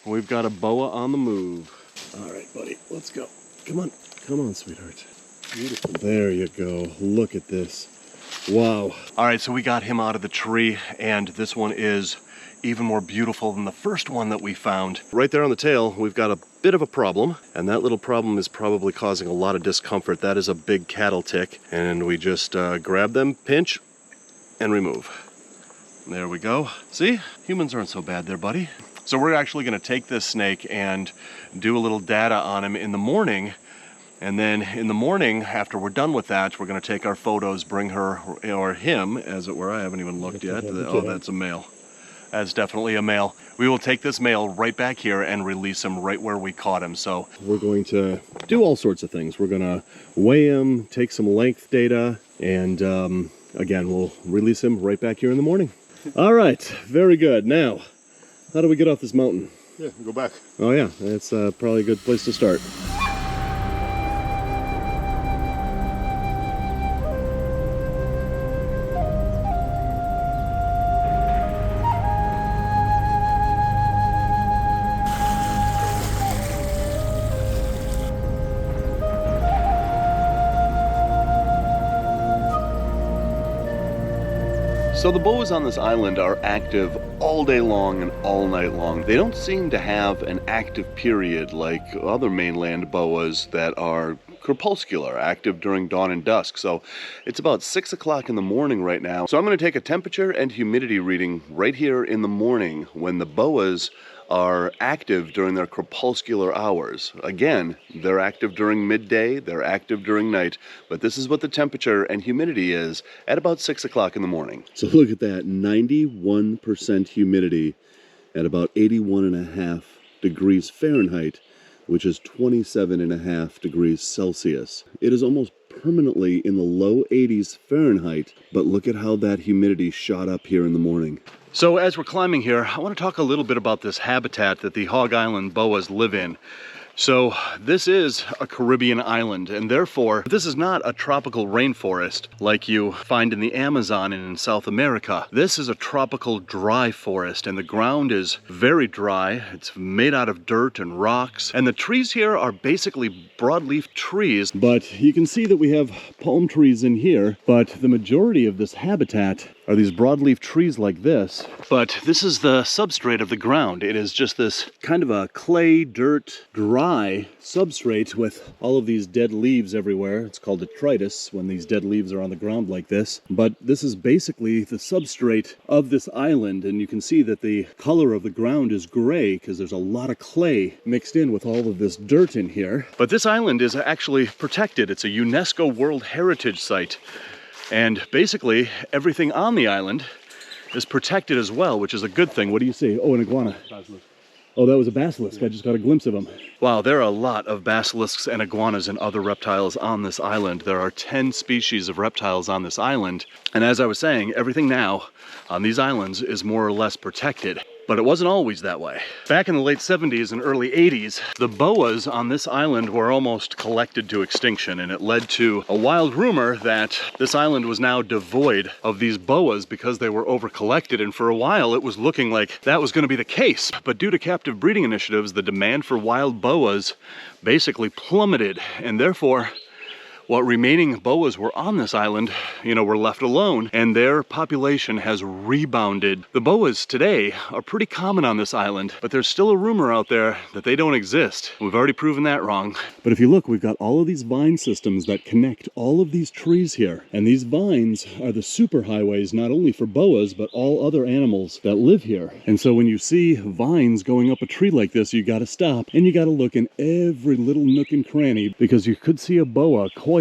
we've got a boa on the move. All right, buddy, let's go. Come on. Come on, sweetheart. Beautiful. There you go. Look at this. Wow. All right, so we got him out of the tree, and this one is even more beautiful than the first one that we found. Right there on the tail, we've got a bit of a problem, and that little problem is probably causing a lot of discomfort. That is a big cattle tick, and we just grab them, pinch, and remove. There we go. See? Humans aren't so bad there, buddy. So we're actually going to take this snake and do a little data on him in the morning. And then in the morning, after we're done with that, we're going to take our photos, bring her, or him, as it were. I haven't even looked yet. Oh, that's a male. That's definitely a male. We will take this male right back here and release him right where we caught him. So we're going to do all sorts of things. We're going to weigh him, take some length data, and again, we'll release him right back here in the morning. All right, very good. Now, how do we get off this mountain? Yeah, go back. Oh yeah, that's probably a good place to start. So the boas on this island are active all day long and all night long. They don't seem to have an active period like other mainland boas that are crepuscular, active during dawn and dusk. So it's about 6 o'clock in the morning right now. So I'm going to take a temperature and humidity reading right here in the morning when the boas are active during their crepuscular hours. Again, they're active during midday, they're active during night, but this is what the temperature and humidity is at about 6 o'clock in the morning. So look at that, 91% humidity at about 81.5 degrees Fahrenheit, which is 27.5 degrees Celsius. It is almost permanently in the low 80s Fahrenheit, but look at how that humidity shot up here in the morning. So as we're climbing here, I want to talk a little bit about this habitat that the Hog Island Boas live in. So this is a Caribbean island, and therefore this is not a tropical rainforest like you find in the Amazon and in South America. This is a tropical dry forest, and the ground is very dry. It's made out of dirt and rocks, and the trees here are basically broadleaf trees. But you can see that we have palm trees in here, but the majority of this habitat are these broadleaf trees like this. But this is the substrate of the ground. It is just this Kind of a clay, dirt, dry substrate with all of these dead leaves everywhere. It's called detritus when these dead leaves are on the ground like this. But this is basically the substrate of this island, and you can see that the color of the ground is gray because there's a lot of clay mixed in with all of this dirt in here. But this island is actually protected. It's a UNESCO World Heritage Site. And basically, everything on the island is protected as well, which is a good thing. What do you see? Oh, an iguana. Oh, that was a basilisk. I just got a glimpse of him. Wow, there are a lot of basilisks and iguanas and other reptiles on this island. There are 10 species of reptiles on this island. And as I was saying, everything now on these islands is more or less protected. But it wasn't always that way. Back in the late 70s and early 80s, the boas on this island were almost collected to extinction, and it led to a wild rumor that this island was now devoid of these boas because they were over-collected, and for a while it was looking like that was going to be the case. But due to captive breeding initiatives, the demand for wild boas basically plummeted, and therefore what remaining boas were on this island, were left alone, and their population has rebounded. The boas today are pretty common on this island, but there's still a rumor out there that they don't exist. We've already proven that wrong. But if you look, we've got all of these vine systems that connect all of these trees here. And these vines are the superhighways, not only for boas, but all other animals that live here. And so when you see vines going up a tree like this, you gotta stop, and you gotta look in every little nook and cranny, because you could see a boa coiled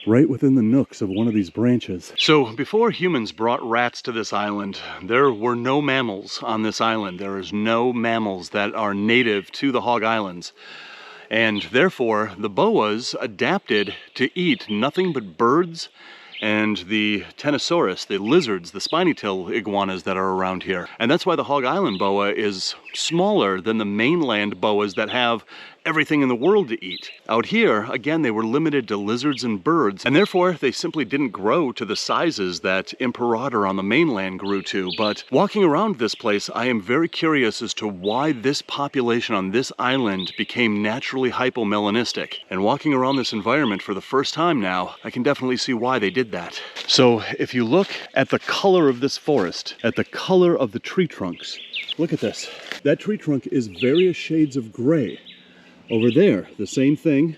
right within the nooks of one of these branches. So before humans brought rats to this island, there were no mammals on this island. There is no mammals that are native to the Hog Islands. And therefore, the boas adapted to eat nothing but birds and the Tenosaurus, the lizards, the spiny-tailed iguanas that are around here. And that's why the Hog Island boa is smaller than the mainland boas that have everything in the world to eat. Out here, again, they were limited to lizards and birds, and therefore they simply didn't grow to the sizes that Imperator on the mainland grew to. But walking around this place, I am very curious as to why this population on this island became naturally hypomelanistic. And walking around this environment for the first time now, I can definitely see why they did that. So if you look at the color of this forest, at the color of the tree trunks, look at this. That tree trunk is various shades of gray. Over there, the same thing.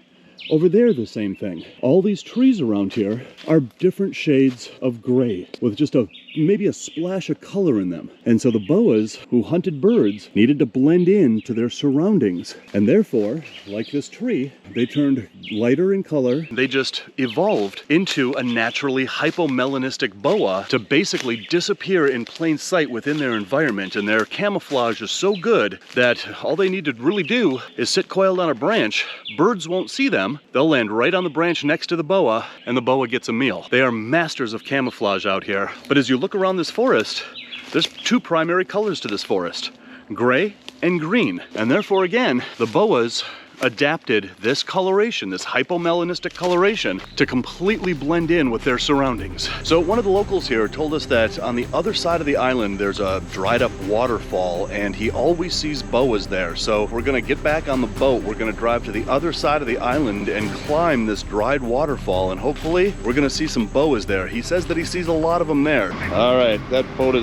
Over there, the same thing. All these trees around here are different shades of gray with just a maybe a splash of color in them. And so the boas who hunted birds needed to blend in to their surroundings. And therefore, like this tree, they turned lighter in color. They just evolved into a naturally hypomelanistic boa to basically disappear in plain sight within their environment. And their camouflage is so good that all they need to really do is sit coiled on a branch. Birds won't see them. They'll land right on the branch next to the boa, and the boa gets a meal. They are masters of camouflage out here. But as you look around this forest, there's two primary colors to this forest: gray and green. And therefore, again, the boas adapted this coloration, this hypomelanistic coloration, to completely blend in with their surroundings. So one of the locals here told us that on the other side of the island there's a dried up waterfall, and he always sees boas there. So we're gonna get back on the boat, we're gonna drive to the other side of the island and climb this dried waterfall, and hopefully we're gonna see some boas there. He says that he sees a lot of them there. All right, that boat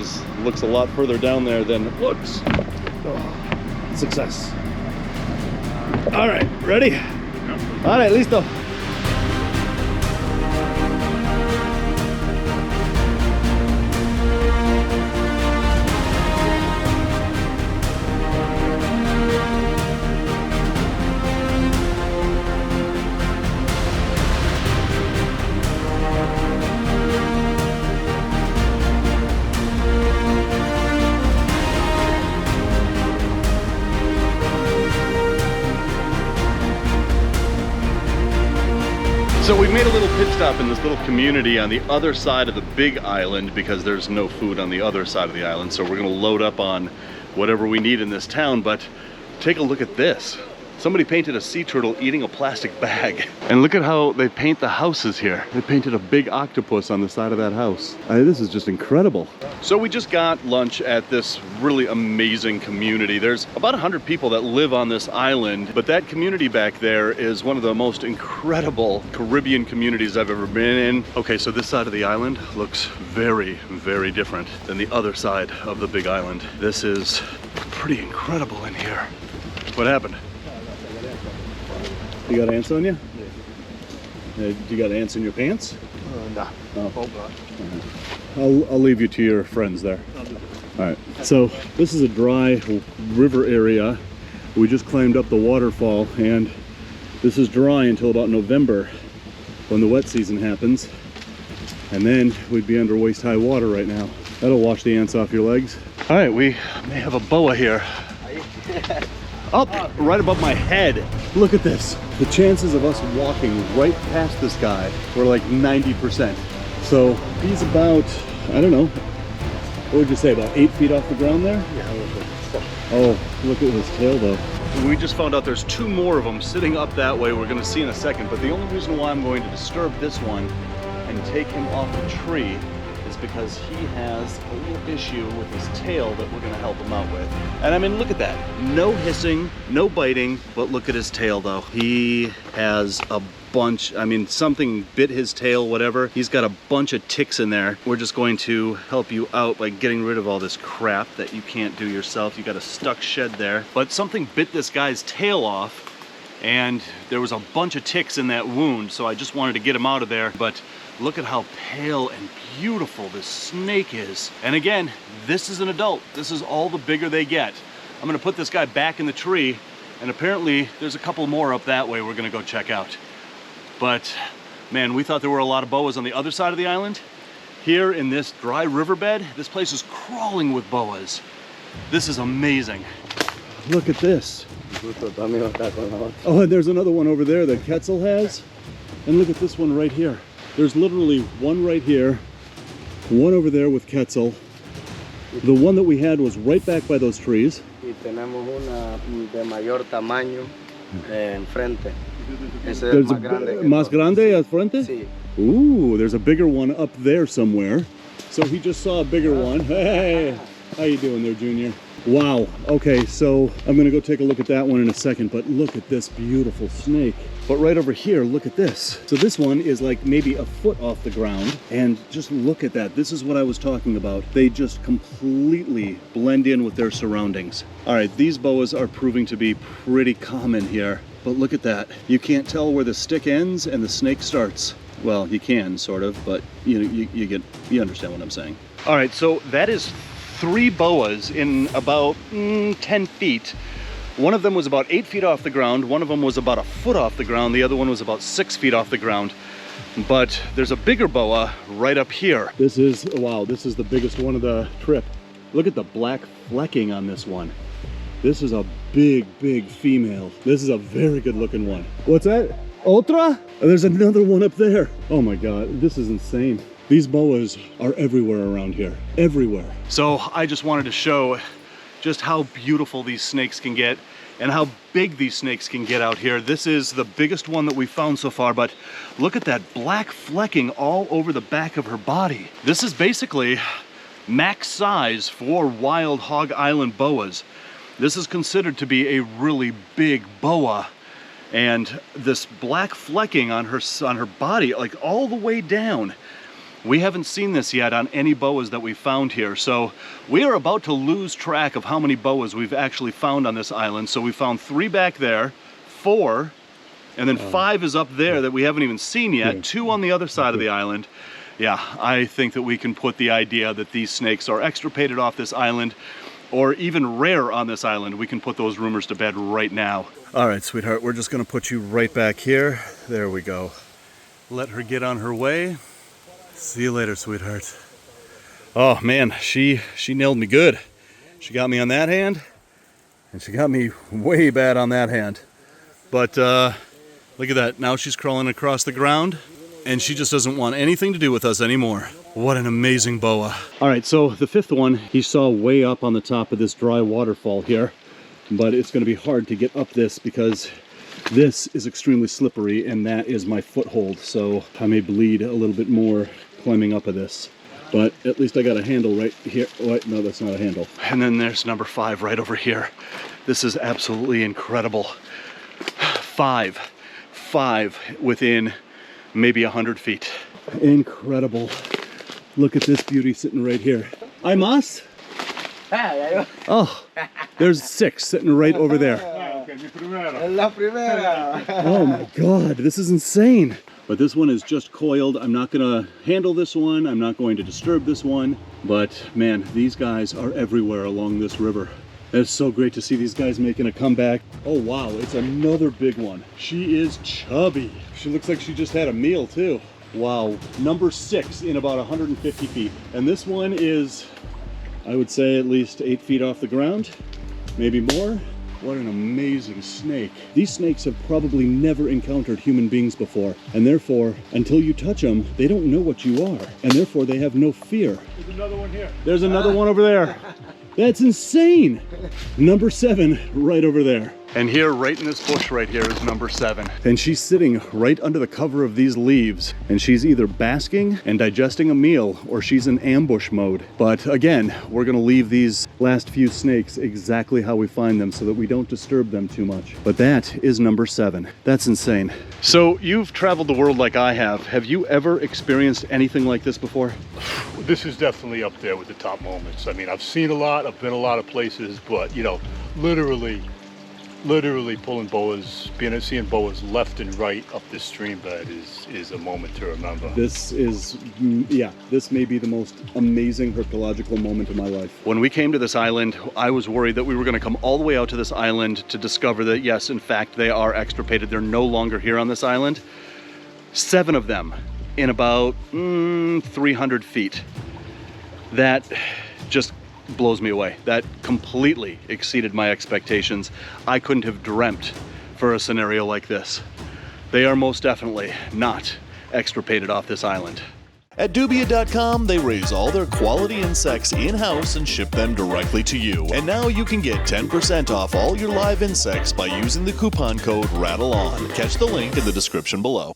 looks a lot further down there than it looks. Oh, success. All right, ready? All right, listo. So we made a little pit stop in this little community on the other side of the big island because there's no food on the other side of the island. So we're gonna load up on whatever we need in this town, but take a look at this. Somebody painted a sea turtle eating a plastic bag. And look at how they paint the houses here. They painted a big octopus on the side of that house. This is just incredible. So we just got lunch at this really amazing community. There's about 100 people that live on this island, but that community back there is one of the most incredible Caribbean communities I've ever been in. Okay, so this side of the island looks very, very different than the other side of the big island. This is pretty incredible in here. What happened? You got ants on you? Yeah. You got ants in your pants? No. Oh. I'll leave you to your friends there. All right. So this is a dry river area. We just climbed up the waterfall, and this is dry until about November when the wet season happens. And then we'd be under waist-high water right now. That'll wash the ants off your legs. All right, we may have a boa here. Up right above my head. Look at this. The chances of us walking right past this guy were like 90%. So he's about, I don't know, what would you say, about 8 feet off the ground there? Yeah. Oh, look at his tail though. We just found out there's 2 more of them sitting up that way. We're gonna see in a second, but the only reason why I'm going to disturb this one and take him off the tree is because he has a little issue with his tail that we're gonna help him out with. And I mean, look at that. No hissing, no biting, but look at his tail though. He has a bunch, I mean, something bit his tail, whatever. He's got a bunch of ticks in there. We're just going to help you out by getting rid of all this crap that you can't do yourself. You got a stuck shed there. But something bit this guy's tail off, and there was a bunch of ticks in that wound, so I just wanted to get him out of there. But look at how pale and beautiful this snake is. And again, this is an adult. This is all the bigger they get. I'm gonna put this guy back in the tree, and apparently there's a couple more up that way we're gonna go check out. But man, we thought there were a lot of boas on the other side of the island. Here in this dry riverbed, this place is crawling with boas. This is amazing. Look at this. Oh, and there's another one over there that Quetzal has. And look at this one right here. There's literally one right here, one over there with Quetzal. The one that we had was right back by those trees. Y tenemos una de mayor tamaño enfrente. There's más grande al frente? Sí. Ooh, there's a bigger one up there somewhere. So he just saw a bigger one. Hey, how you doing there, Junior? Wow. Okay, so I'm gonna go take a look at that one in a second, but look at this beautiful snake. But right over here, look at this. So this one is like maybe a foot off the ground, and just look at that. This is what I was talking about. They just completely blend in with their surroundings. All right, these boas are proving to be pretty common here, but look at that. You can't tell where the stick ends and the snake starts. Well, you can sort of, but you understand what I'm saying. All right, so that is 3 boas in about 10 feet. One of them was about 8 feet off the ground. One of them was about a foot off the ground. The other one was about 6 feet off the ground. But there's a bigger boa right up here. This is, wow, this is the biggest one of the trip. Look at the black flecking on this one. This is a big, big female. This is a very good looking one. What's that? Otra? Oh, there's another one up there. Oh my God, this is insane. These boas are everywhere around here, everywhere. So I just wanted to show just how beautiful these snakes can get and how big these snakes can get out here. This is the biggest one that we've found so far, but look at that black flecking all over the back of her body. This is basically max size for wild Hog Island boas. This is considered to be a really big boa, and this black flecking on her body, like all the way down. We haven't seen this yet on any boas that we found here, so we are about to lose track of how many boas we've actually found on this island. So we found 3 back there, 4, and then 5 is up there that we haven't even seen yet, 2 on the other side of the island. Yeah, I think that we can put the idea that these snakes are extirpated off this island, or even rare on this island. We can put those rumors to bed right now. All right, sweetheart, we're just gonna put you right back here. There we go. Let her get on her way. See you later, sweetheart. Oh man, she nailed me good. She got me on that hand, and she got me way bad on that hand. But look at that, now she's crawling across the ground, and she just doesn't want anything to do with us anymore. What an amazing boa. All right, so the 5th one, he saw way up on the top of this dry waterfall here, but it's gonna be hard to get up this because this is extremely slippery, and that is my foothold, so I may bleed a little bit more climbing up of this. But at least I got a handle right here. Oh, no, that's not a handle. And then there's number 5 right over here. This is absolutely incredible. 5 within maybe 100 feet. Incredible. Look at this beauty sitting right here. Hay más? Oh, there's 6 sitting right over there. Oh my God, this is insane. But this one is just coiled. I'm not gonna handle this one. I'm not going to disturb this one. But man, these guys are everywhere along this river. It's so great to see these guys making a comeback. Oh wow, it's another big one. She is chubby. She looks like she just had a meal too. Wow, number 6 in about 150 feet. And this one is, I would say, at least 8 feet off the ground, maybe more. What an amazing snake. These snakes have probably never encountered human beings before, and therefore, until you touch them, they don't know what you are, and therefore they have no fear. There's another one here. There's another one over there. That's insane. Number 7 right over there. And here, right in this bush right here, is number 7. And she's sitting right under the cover of these leaves, and she's either basking and digesting a meal, or she's in ambush mode. But again, we're gonna leave these last few snakes exactly how we find them so that we don't disturb them too much. But that is number 7. That's insane. So you've traveled the world like I have. Have you ever experienced anything like this before? This is definitely up there with the top moments. I mean, I've seen a lot, I've been a lot of places, but you know, literally pulling boas, seeing boas left and right up this stream bed is a moment to remember. This is, yeah, this may be the most amazing herpetological moment of my life. When we came to this island, I was worried that we were going to come all the way out to this island to discover that, yes, in fact, they are extirpated. They're no longer here on this island. 7 of them in about 300 feet. That just blows me away. That completely exceeded my expectations. I couldn't have dreamt for a scenario like this. They are most definitely not extirpated off this island. At Dubia.com, they raise all their quality insects in-house and ship them directly to you. And now you can get 10% off all your live insects by using the coupon code RATTLEON. Catch the link in the description below.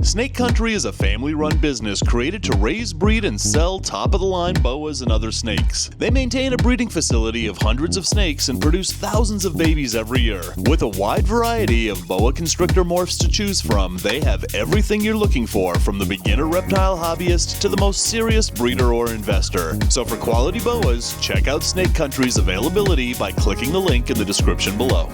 Snake Country is a family-run business created to raise, breed, and sell top-of-the-line boas and other snakes. They maintain a breeding facility of hundreds of snakes and produce thousands of babies every year. With a wide variety of boa constrictor morphs to choose from, they have everything you're looking for, from the beginner reptile hobbyist to the most serious breeder or investor. So for quality boas, check out Snake Country's availability by clicking the link in the description below.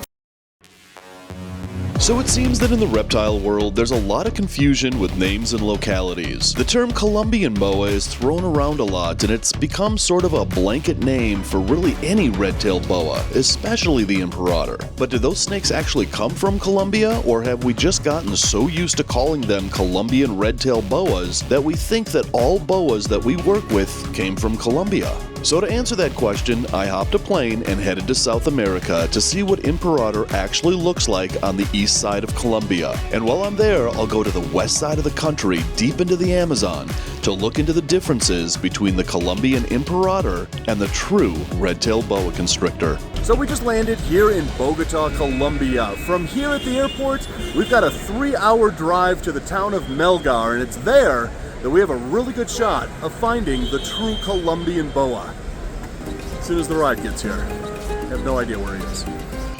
So it seems that in the reptile world, there's a lot of confusion with names and localities. The term Colombian Boa is thrown around a lot, and it's become sort of a blanket name for really any red-tailed boa, especially the Imperator. But do those snakes actually come from Colombia, or have we just gotten so used to calling them Colombian red-tailed boas that we think that all boas that we work with came from Colombia? So to answer that question, I hopped a plane and headed to South America to see what Imperator actually looks like on the east side of Colombia. And while I'm there, I'll go to the west side of the country, deep into the Amazon, to look into the differences between the Colombian Imperator and the true red-tailed boa constrictor. So we just landed here in Bogota, Colombia. From here at the airport, we've got a 3-hour drive to the town of Melgar, and it's there that we have a really good shot of finding the true Colombian boa. As soon as the ride gets here, I have no idea where he is.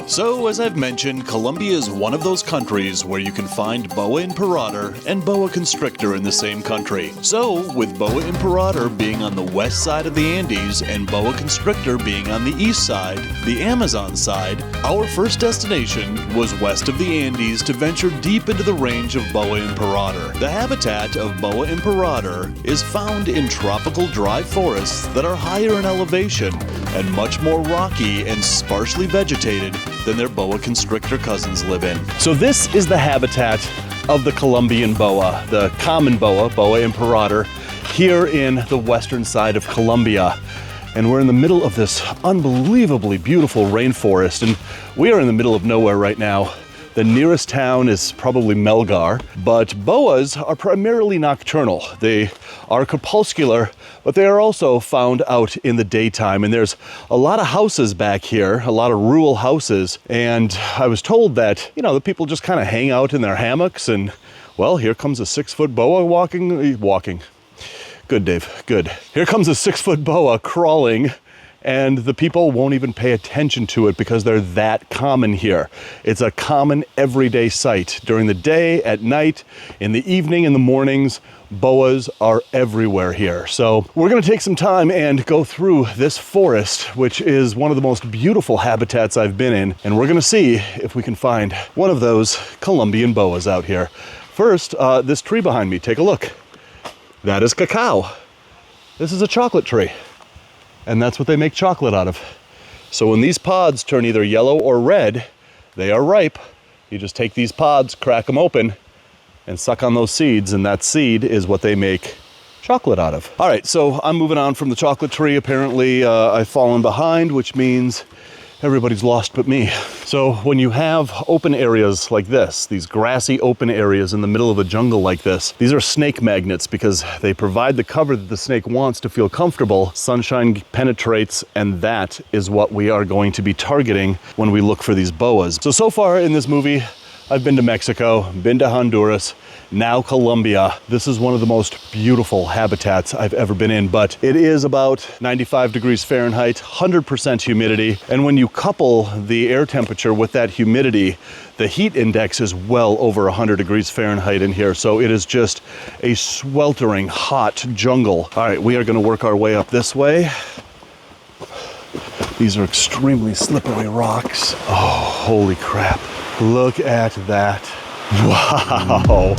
So, as I've mentioned, Colombia is one of those countries where you can find Boa Imperator and Boa Constrictor in the same country. So, with Boa Imperator being on the west side of the Andes and Boa Constrictor being on the east side, the Amazon side, our first destination was west of the Andes to venture deep into the range of Boa Imperator. The habitat of Boa Imperator is found in tropical dry forests that are higher in elevation and much more rocky and sparsely vegetated than their boa constrictor cousins live in. So this is the habitat of the Colombian boa, the common boa, Boa Imperator, here in the western side of Colombia. And we're in the middle of this unbelievably beautiful rainforest, and we are in the middle of nowhere right now. The nearest town is probably Melgar, but boas are primarily nocturnal. They are crepuscular, but they are also found out in the daytime. And there's a lot of houses back here, a lot of rural houses. And I was told that, the people just kind of hang out in their hammocks, and well, here comes a 6-foot boa walking. Good, Dave, good. Here comes a 6-foot boa crawling, and the people won't even pay attention to it because they're that common here. It's a common everyday sight. During the day, at night, in the evening, in the mornings, boas are everywhere here. So we're gonna take some time and go through this forest, which is one of the most beautiful habitats I've been in, and we're gonna see if we can find one of those Colombian boas out here. First, this tree behind me, take a look. That is cacao. This is a chocolate tree. And that's what they make chocolate out of. So when these pods turn either yellow or red, they are ripe. You just take these pods, crack them open, and suck on those seeds, and that seed is what they make chocolate out of. All right, so I'm moving on from the chocolate tree. Apparently, I've fallen behind, which means everybody's lost but me. So when you have open areas like this, these grassy open areas in the middle of a jungle like this, these are snake magnets because they provide the cover that the snake wants to feel comfortable. Sunshine penetrates, and that is what we are going to be targeting when we look for these boas. So far in this movie, I've been to Mexico, been to Honduras, now Colombia. This is one of the most beautiful habitats I've ever been in, but it is about 95 degrees Fahrenheit, 100% humidity. And when you couple the air temperature with that humidity, the heat index is well over 100 degrees Fahrenheit in here. So it is just a sweltering hot jungle. All right, we are gonna work our way up this way. These are extremely slippery rocks. Oh, holy crap. Look at that. Wow.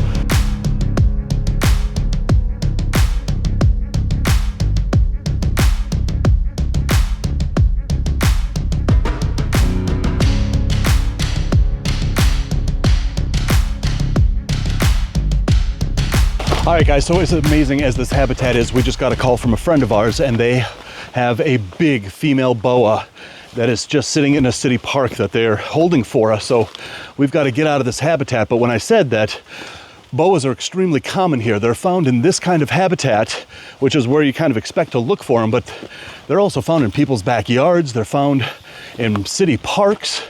All right, guys, so as amazing as this habitat is, we just got a call from a friend of ours, and they have a big female boa that is just sitting in a city park that they're holding for us. So we've got to get out of this habitat. But when I said that boas are extremely common here, they're found in this kind of habitat, which is where you kind of expect to look for them, but they're also found in people's backyards. They're found in city parks.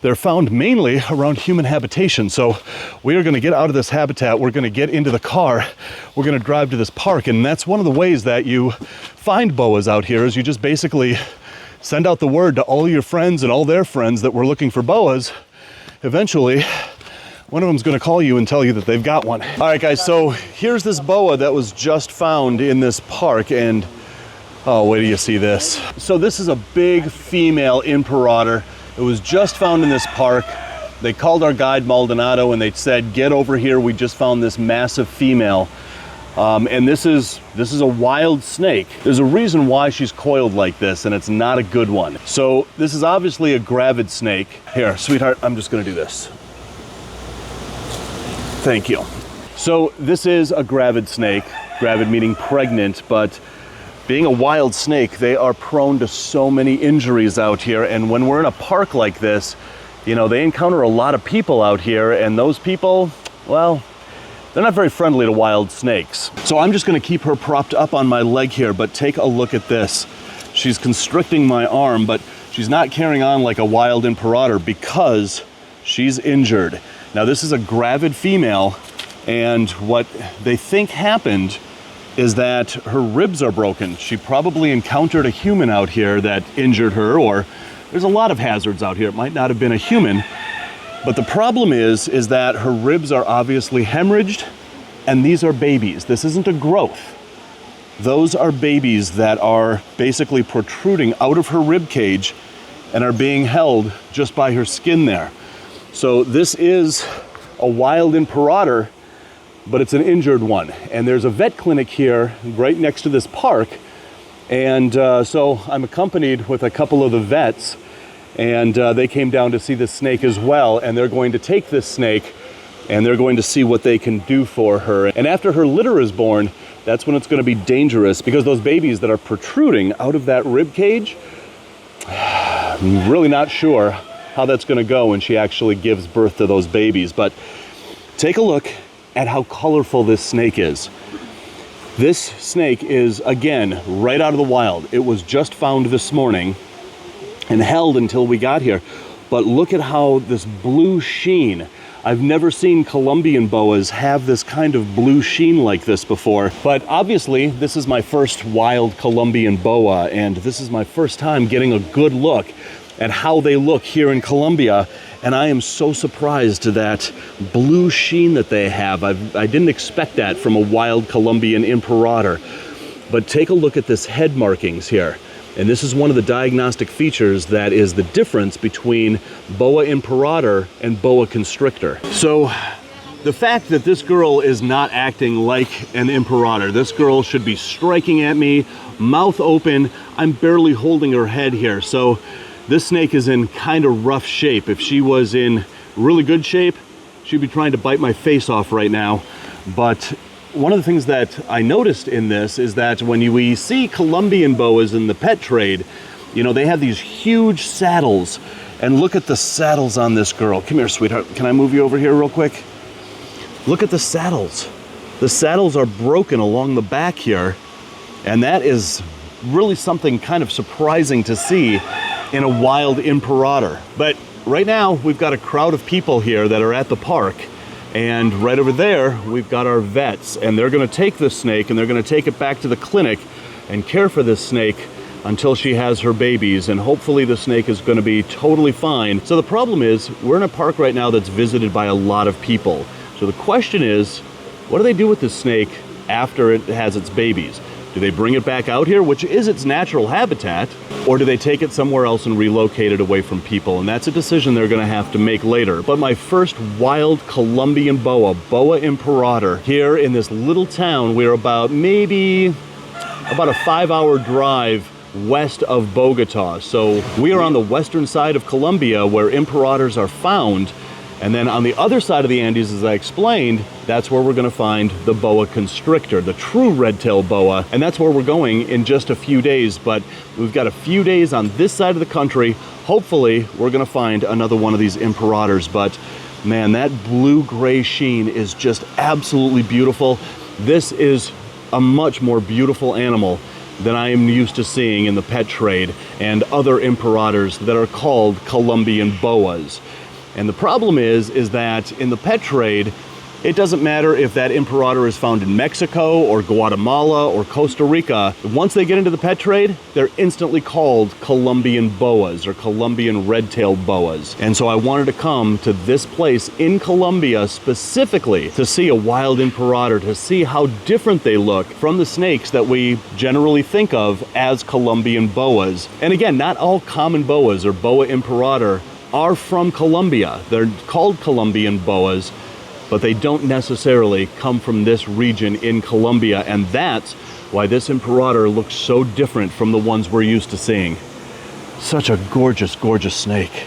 They're found mainly around human habitation. So we are going to get out of this habitat. We're going to get into the car. We're going to drive to this park. And that's one of the ways that you find boas out here, is you just basically send out the word to all your friends and all their friends that we're looking for boas. Eventually, one of them's going to call you and tell you that they've got one. All right, guys, so here's this boa that was just found in this park, and oh, wait till you see this. So this is a big female Imperator. It was just found in this park. They called our guide Maldonado and they said, get over here, we just found this massive female. And this is a wild snake. There's a reason why she's coiled like this, and it's not a good one. So this is obviously a gravid snake. Here, sweetheart, I'm just gonna do this. Thank you. So this is a gravid snake, gravid meaning pregnant, but being a wild snake, they are prone to so many injuries out here. And when we're in a park like this, you know, they encounter a lot of people out here, and those people, well, they're not very friendly to wild snakes. So I'm just gonna keep her propped up on my leg here, but take a look at this. She's constricting my arm, but she's not carrying on like a wild Imperator because she's injured. Now this is a gravid female, and what they think happened is that her ribs are broken. She probably encountered a human out here that injured her, or there's a lot of hazards out here. It might not have been a human. But the problem is that her ribs are obviously hemorrhaged, and these are babies. This isn't a growth. Those are babies that are basically protruding out of her rib cage and are being held just by her skin there. So this is a wild Imperator, but it's an injured one. And there's a vet clinic here right next to this park. And so I'm accompanied with a couple of the vets, and they came down to see this snake as well, and they're going to take this snake and they're going to see what they can do for her. And after her litter is born, that's when it's going to be dangerous, because those babies that are protruding out of that rib cage, I'm really not sure how that's going to go when she actually gives birth to those babies. But take a look at how colorful this snake is. This snake is, again, right out of the wild. It was just found this morning and held until we got here. But look at how this blue sheen. I've never seen Colombian boas have this kind of blue sheen like this before. But obviously, this is my first wild Colombian boa, and this is my first time getting a good look at how they look here in Colombia. And I am so surprised to that blue sheen that they have. I didn't expect that from a wild Colombian Imperator. But take a look at this head markings here. And this is one of the diagnostic features that is the difference between Boa Imperator and Boa Constrictor. So the fact that this girl is not acting like an Imperator, this girl should be striking at me, mouth open. I'm barely holding her head here. So this snake is in kind of rough shape. If she was in really good shape, she'd be trying to bite my face off right now. But one of the things that I noticed in this is that when we see Colombian boas in the pet trade, you know, they have these huge saddles. And look at the saddles on this girl. Come here, sweetheart. Can I move you over here real quick? Look at the saddles. The saddles are broken along the back here. And that is really something kind of surprising to see in a wild Imperator. But right now, we've got a crowd of people here that are at the park. And right over there, we've got our vets, and they're gonna take this snake and they're gonna take it back to the clinic and care for this snake until she has her babies, and hopefully the snake is gonna be totally fine. So the problem is, we're in a park right now that's visited by a lot of people. So the question is, what do they do with this snake after it has its babies? Do they bring it back out here, which is its natural habitat, or do they take it somewhere else and relocate it away from people? And that's a decision they're gonna have to make later. But my first wild Colombian boa, Boa Imperator, here in this little town, we're about maybe about a 5-hour drive west of Bogota. So we are on the western side of Colombia where Imperators are found. And then on the other side of the Andes, as I explained, that's where we're gonna find the Boa Constrictor, the true red-tailed boa. And that's where we're going in just a few days. But we've got a few days on this side of the country. Hopefully, we're gonna find another one of these Imperators. But man, that blue-gray sheen is just absolutely beautiful. This is a much more beautiful animal than I am used to seeing in the pet trade and other Imperators that are called Colombian boas. And the problem is that in the pet trade, it doesn't matter if that Imperator is found in Mexico or Guatemala or Costa Rica. Once they get into the pet trade, they're instantly called Colombian boas or Colombian red-tailed boas. And so I wanted to come to this place in Colombia specifically to see a wild Imperator, to see how different they look from the snakes that we generally think of as Colombian boas. And again, not all common boas or Boa Imperator are from Colombia. They're called Colombian Boas, but they don't necessarily come from this region in Colombia, and that's why this Imperator looks so different from the ones we're used to seeing. Such a gorgeous, gorgeous snake.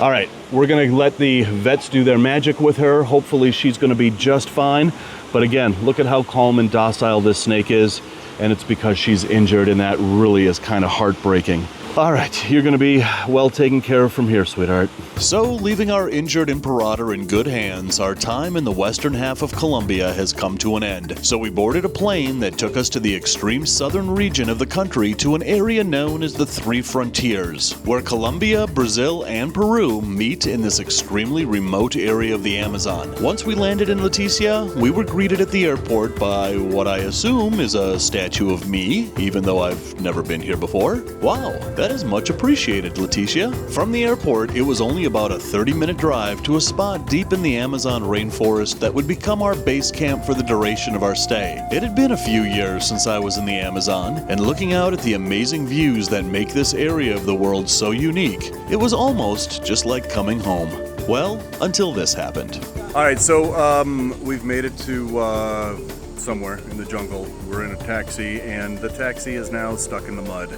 All right, we're gonna let the vets do their magic with her. Hopefully she's gonna be just fine. But again, look at how calm and docile this snake is, and it's because she's injured, and that really is kind of heartbreaking. All right, you're gonna be well taken care of from here, sweetheart. So, leaving our injured Imperator in good hands, our time in the western half of Colombia has come to an end. So we boarded a plane that took us to the extreme southern region of the country, to an area known as the Three Frontiers, where Colombia, Brazil, and Peru meet in this extremely remote area of the Amazon. Once we landed in Leticia, we were greeted at the airport by what I assume is a statue of me, even though I've never been here before. Wow, that is much appreciated, Leticia. From the airport, it was only about a 30-minute drive to a spot deep in the Amazon rainforest that would become our base camp for the duration of our stay. It had been a few years since I was in the Amazon, and looking out at the amazing views that make this area of the world so unique, it was almost just like coming home. Well, until this happened. All right, so we've made it to somewhere in the jungle. We're in a taxi, and the taxi is now stuck in the mud,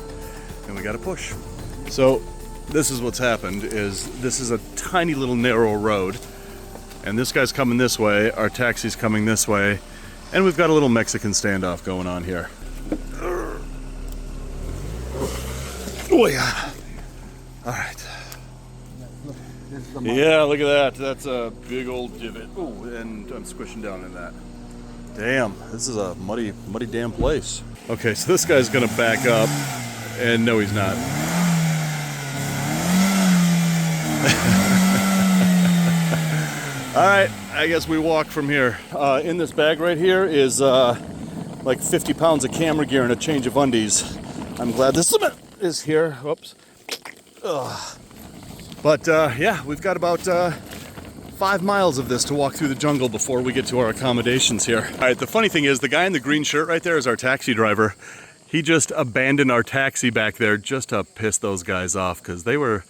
and we got to push. So this is what's happened, is this is a tiny little narrow road, and this guy's coming this way, our taxi's coming this way, and we've got a little Mexican standoff going on here. Oh yeah. All right. Yeah, look at that. That's a big old divot. Oh, and I'm squishing down in that. Damn, this is a muddy damn place. Okay, so this guy's gonna back up, and no, he's not. All right, I guess we walk from here. In this bag right here is like 50 pounds of camera gear and a change of undies. I'm glad this is here. Whoops. Ugh. But yeah, we've got about 5 miles of this to walk through the jungle before we get to our accommodations here. All right, the funny thing is, the guy in the green shirt right there is our taxi driver. He just abandoned our taxi back there just to piss those guys off, because they were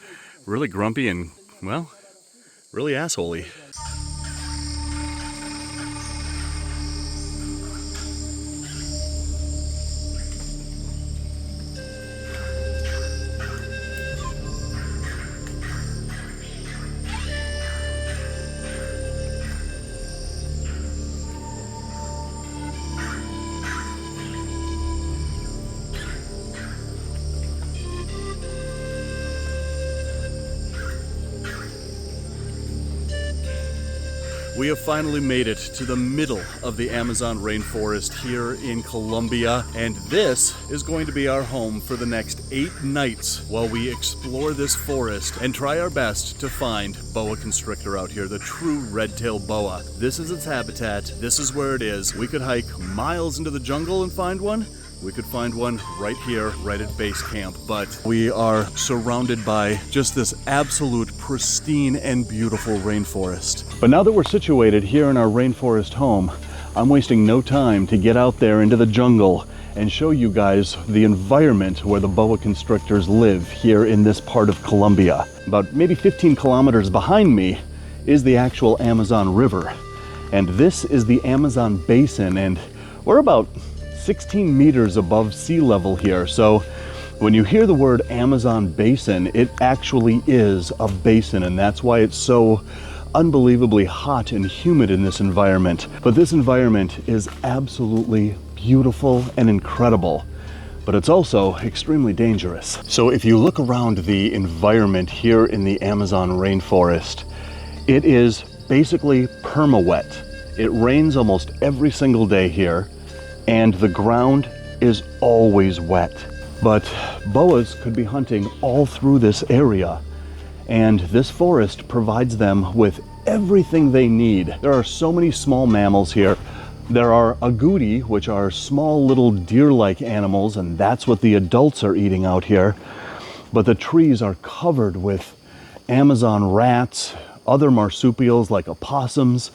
really grumpy and, well, really assholey. We have finally made it to the middle of the Amazon rainforest here in Colombia, and this is going to be our home for the next 8 nights while we explore this forest and try our best to find boa constrictor out here, the true red-tailed boa. This is its habitat, this is where it is. We could hike miles into the jungle and find one. We could find one right here, right at base camp, but we are surrounded by just this absolute pristine and beautiful rainforest. But now that we're situated here in our rainforest home, I'm wasting no time to get out there into the jungle and show you guys the environment where the boa constrictors live here in this part of Colombia. About maybe 15 kilometers behind me is the actual Amazon River, and this is the Amazon basin, and we're about 16 meters above sea level here. So when you hear the word Amazon basin, it actually is a basin, and that's why it's so unbelievably hot and humid in this environment. But this environment is absolutely beautiful and incredible, but it's also extremely dangerous. So if you look around the environment here in the Amazon rainforest, it is basically perma-wet. It rains almost every single day here, and the ground is always wet. But boas could be hunting all through this area, and this forest provides them with everything they need. There are so many small mammals here. There are agouti, which are small little deer-like animals, and that's what the adults are eating out here. But the trees are covered with Amazon rats, other marsupials like opossums,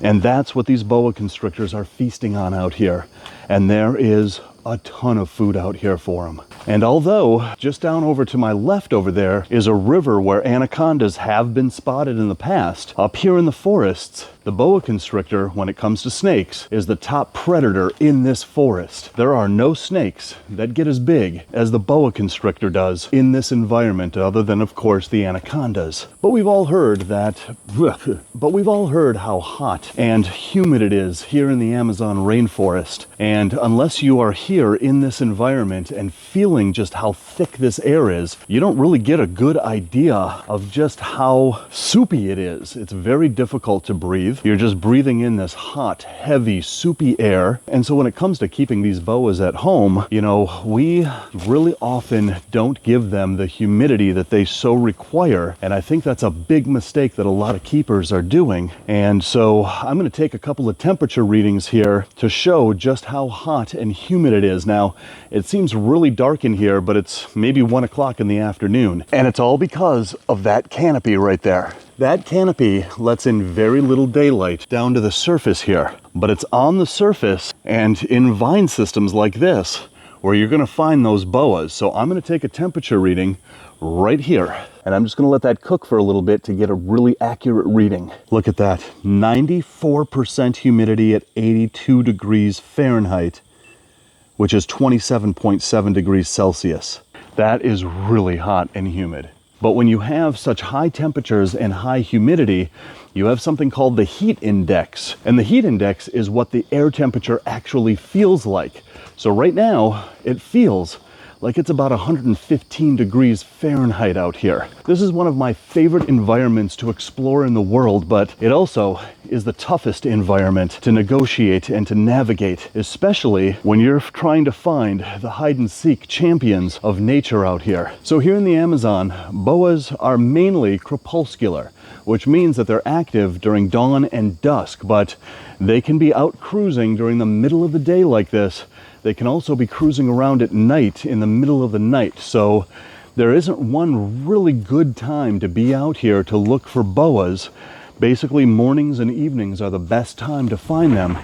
and that's what these boa constrictors are feasting on out here. And there is a ton of food out here for them. And although just down over to my left over there is a river where anacondas have been spotted in the past, up here in the forests, the boa constrictor, when it comes to snakes, is the top predator in this forest. There are no snakes that get as big as the boa constrictor does in this environment, other than, of course, the anacondas. But we've all heard how hot and humid it is here in the Amazon rainforest. And unless you are here in this environment and feeling just how thick this air is, you don't really get a good idea of just how soupy it is. It's very difficult to breathe. You're just breathing in this hot, heavy, soupy air. And so when it comes to keeping these boas at home, you know, we really often don't give them the humidity that they so require. And I think that's a big mistake that a lot of keepers are doing. And so I'm going to take a couple of temperature readings here to show just how hot and humid it is. Now, it seems really dark in here, but it's maybe 1 o'clock in the afternoon. And it's all because of that canopy right there. That canopy lets in very little daylight down to the surface here, but it's on the surface and in vine systems like this where you're going to find those boas. So I'm going to take a temperature reading right here, and I'm just going to let that cook for a little bit to get a really accurate reading. Look at that, 94% humidity at 82 degrees Fahrenheit, which is 27.7 degrees Celsius. That is really hot and humid. But when you have such high temperatures and high humidity, you have something called the heat index. And the heat index is what the air temperature actually feels like. So right now, it feels like it's about 115 degrees Fahrenheit out here. This is one of my favorite environments to explore in the world, but it also is the toughest environment to negotiate and to navigate, especially when you're trying to find the hide and seek champions of nature out here. So here in the Amazon, boas are mainly crepuscular, which means that they're active during dawn and dusk, but they can be out cruising during the middle of the day like this. They can also be cruising around at night in the middle of the night. So there isn't one really good time to be out here to look for boas. Basically, mornings and evenings are the best time to find them.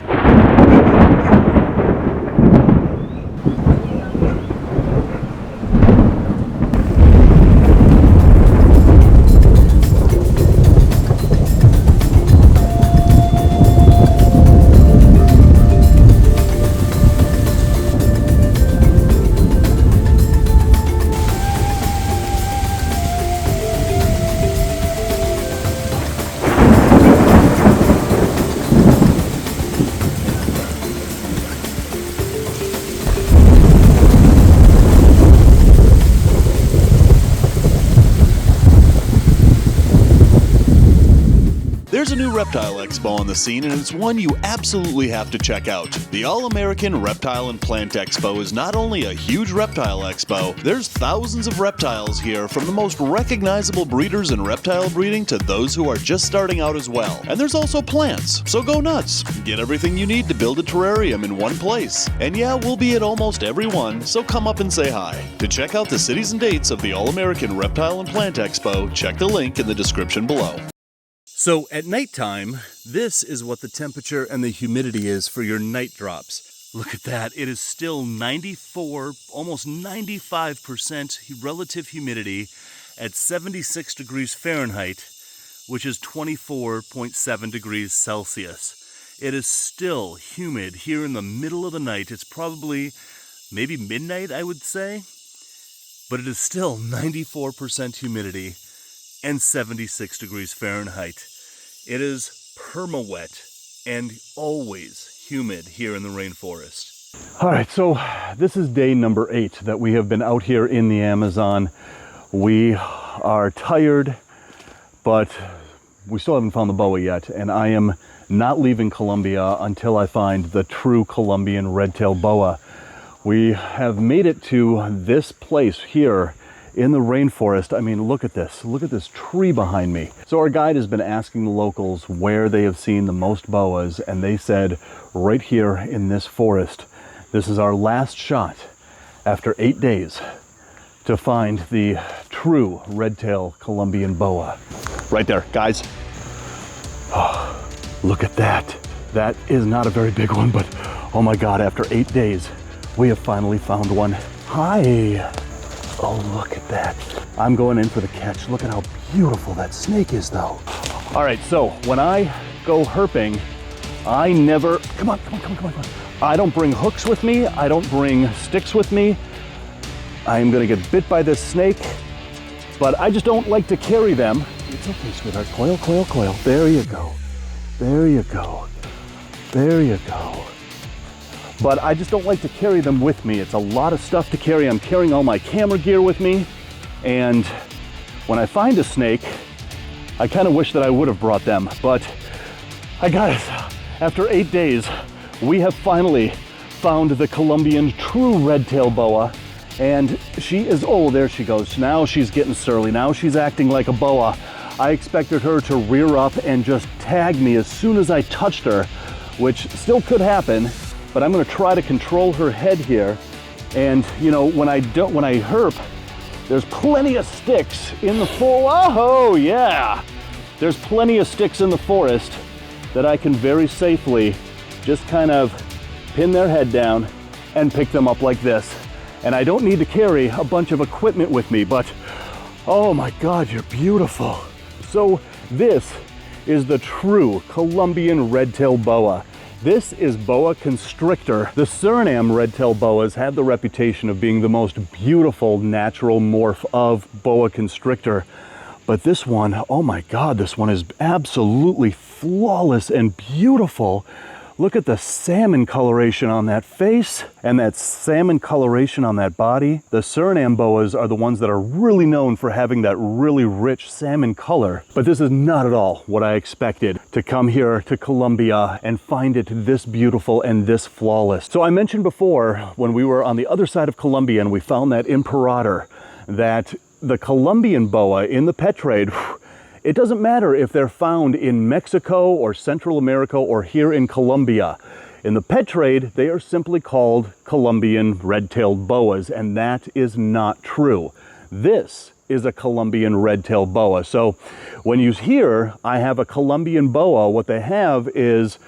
There's a new reptile expo on the scene, and it's one you absolutely have to check out. The All-American Reptile and Plant Expo is not only a huge reptile expo, there's thousands of reptiles here, from the most recognizable breeders in reptile breeding to those who are just starting out as well. And there's also plants, so go nuts. Get everything you need to build a terrarium in one place. And yeah, we'll be at almost every one, so come up and say hi. To check out the cities and dates of the All-American Reptile and Plant Expo, check the link in the description below. So at nighttime, this is what the temperature and the humidity is for your night drops. Look at that. It is still 94, almost 95% relative humidity at 76 degrees Fahrenheit, which is 24.7 degrees Celsius. It is still humid here in the middle of the night. It's probably maybe midnight, I would say, but it is still 94% humidity and 76 degrees Fahrenheit. It is perma-wet and always humid here in the rainforest. All right, so this is day number 8 that we have been out here in the Amazon. We are tired, but we still haven't found the boa yet, and I am not leaving Colombia until I find the true Colombian red-tailed boa. We have made it to this place here in the rainforest. I mean, look at this tree behind me. So our guide has been asking the locals where they have seen the most boas, and they said right here in this forest. This is our last shot after 8 days to find the true red-tailed Colombian boa. Right there, guys. Oh, look at that. That is not a very big one, but oh my God, after 8 days, we have finally found one. Hi. Oh, look at that. I'm going in for the catch. Look at how beautiful that snake is, though. All right, so when I go herping, I never, come on. I don't bring hooks with me. I don't bring sticks with me. I am gonna get bit by this snake, but I just don't like to carry them. It's okay, sweetheart. Coil. There you go. But I just don't like to carry them with me. It's a lot of stuff to carry. I'm carrying all my camera gear with me. And when I find a snake, I kind of wish that I would have brought them. But I got it. After 8 days, we have finally found the Colombian true red-tailed boa. And she is, oh, there she goes. Now she's getting surly. Now she's acting like a boa. I expected her to rear up and just tag me as soon as I touched her, which still could happen, but I'm gonna try to control her head here. And you know, when I herp, there's plenty of sticks in the forest. Oh yeah! There's plenty of sticks in the forest that I can very safely just kind of pin their head down and pick them up like this. And I don't need to carry a bunch of equipment with me, but oh my God, you're beautiful. So this is the true Colombian red-tailed boa. This is Boa Constrictor. The Suriname red-tailed boas have the reputation of being the most beautiful natural morph of Boa Constrictor. But this one, oh my God, this one is absolutely flawless and beautiful. Look at the salmon coloration on that face and that salmon coloration on that body. The Suriname boas are the ones that are really known for having that really rich salmon color. But this is not at all what I expected, to come here to Colombia and find it this beautiful and this flawless. So I mentioned before, when we were on the other side of Colombia and we found that Imperator, that the Colombian boa in the pet trade, it doesn't matter if they're found in Mexico or Central America or here in Colombia. In the pet trade, they are simply called Colombian red-tailed boas, and that is not true. This is a Colombian red-tailed boa. So when you hear, I have a Colombian boa, what they have is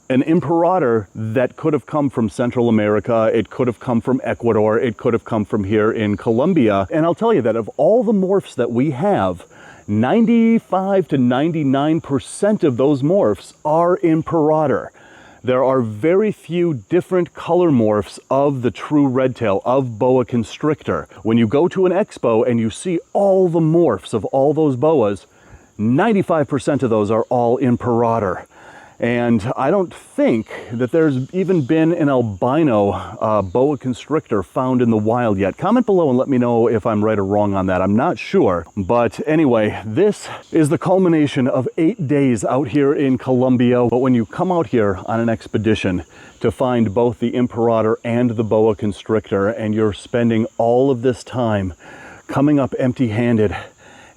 an Imperator that could have come from Central America, it could have come from Ecuador, it could have come from here in Colombia. And I'll tell you that of all the morphs that we have, 95 to 99% of those morphs are Imperator. There are very few different color morphs of the true redtail, of Boa Constrictor. When you go to an expo and you see all the morphs of all those boas, 95% of those are all Imperator. And I don't think that there's even been an albino Boa Constrictor found in the wild yet. Comment below and let me know if I'm right or wrong on that. I'm not sure. But anyway, this is the culmination of 8 days out here in Colombia. But when you come out here on an expedition to find both the Imperator and the Boa Constrictor, and you're spending all of this time coming up empty-handed,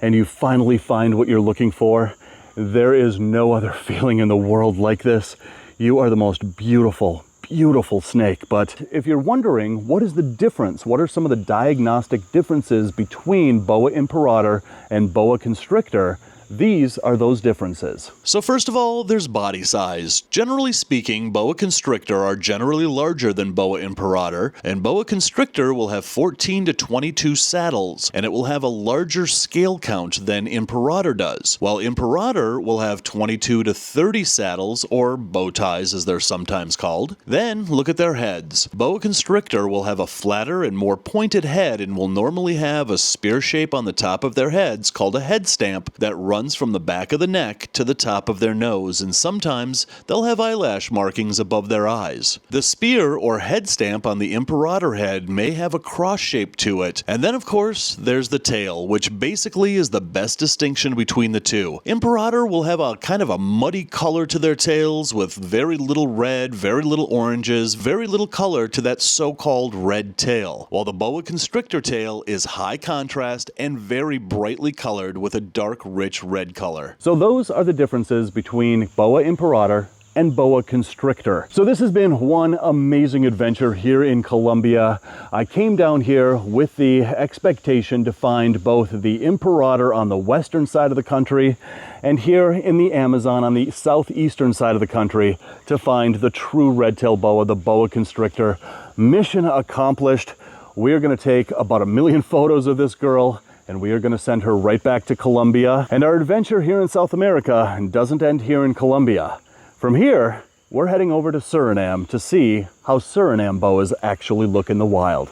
and you finally find what you're looking for, there is no other feeling in the world like this. You are the most beautiful, beautiful snake. But if you're wondering, what is the difference? What are some of the diagnostic differences between Boa Imperator and Boa Constrictor? These are those differences. So first of all, there's body size. Generally speaking, Boa Constrictor are generally larger than Boa Imperator, and Boa Constrictor will have 14 to 22 saddles, and it will have a larger scale count than Imperator does, while Imperator will have 22 to 30 saddles, or bow ties as they're sometimes called. Then, look at their heads. Boa Constrictor will have a flatter and more pointed head and will normally have a spear shape on the top of their heads called a head stamp that runs from the back of the neck to the top of their nose, and sometimes they'll have eyelash markings above their eyes. The spear or head stamp on the Imperator head may have a cross shape to it. And then of course there's the tail, which basically is the best distinction between the two. Imperator will have a kind of a muddy color to their tails with very little red, very little oranges, very little color to that so-called red tail, while the Boa Constrictor tail is high contrast and very brightly colored with a dark rich red color. So those are the differences between Boa Imperator and Boa Constrictor. So this has been one amazing adventure here in Colombia. I came down here with the expectation to find both the Imperator on the western side of the country and here in the Amazon on the southeastern side of the country to find the true red-tailed boa, the Boa Constrictor. Mission accomplished. We are going to take about 1 million photos of this girl, and we are going to send her right back to Colombia. And our adventure here in South America doesn't end here in Colombia. From here, we're heading over to Suriname to see how Suriname boas actually look in the wild.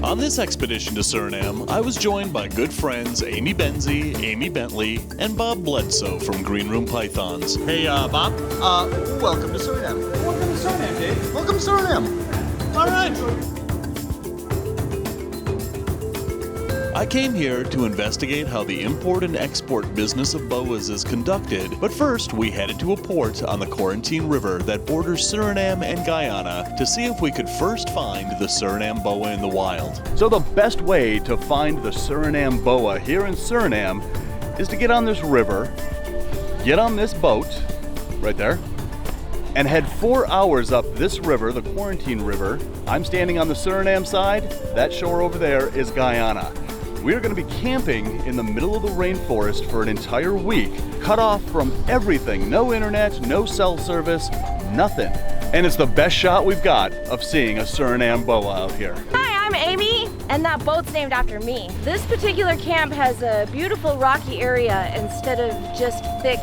On this expedition to Suriname, I was joined by good friends Amy Benzie, Amy Bentley, and Bob Bledsoe from Green Room Pythons. Hey, Bob. Welcome to Suriname. Welcome to Suriname, Dave. Welcome to Suriname. All right. I came here to investigate how the import and export business of boas is conducted, but first we headed to a port on the Quarantine River that borders Suriname and Guyana to see if we could first find the Suriname boa in the wild. So the best way to find the Suriname boa here in Suriname is to get on this river, get on this boat right there, and head 4 hours up this river, the Quarantine River. I'm standing on the Suriname side. That shore over there is Guyana. We are going to be camping in the middle of the rainforest for an entire week, cut off from everything. No internet, no cell service, nothing. And it's the best shot we've got of seeing a Suriname boa out here. Hi, I'm Amy, and that boat's named after me. This particular camp has a beautiful rocky area. Instead of just thick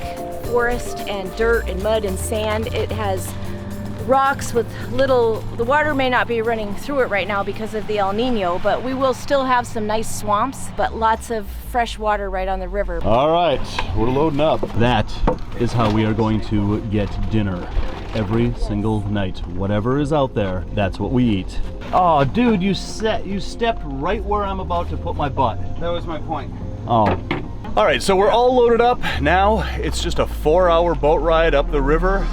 forest and dirt and mud and sand, it has rocks with the water may not be running through it right now because of the El Nino, but we will still have some nice swamps, but lots of fresh water right on the river. All right, we're loading up. That is how we are going to get dinner every single night. Whatever is out there, that's what we eat. Oh, dude, you stepped right where I'm about to put my butt. That was my point. Oh. All right, so we're all loaded up. Now it's just a 4-hour boat ride up the river.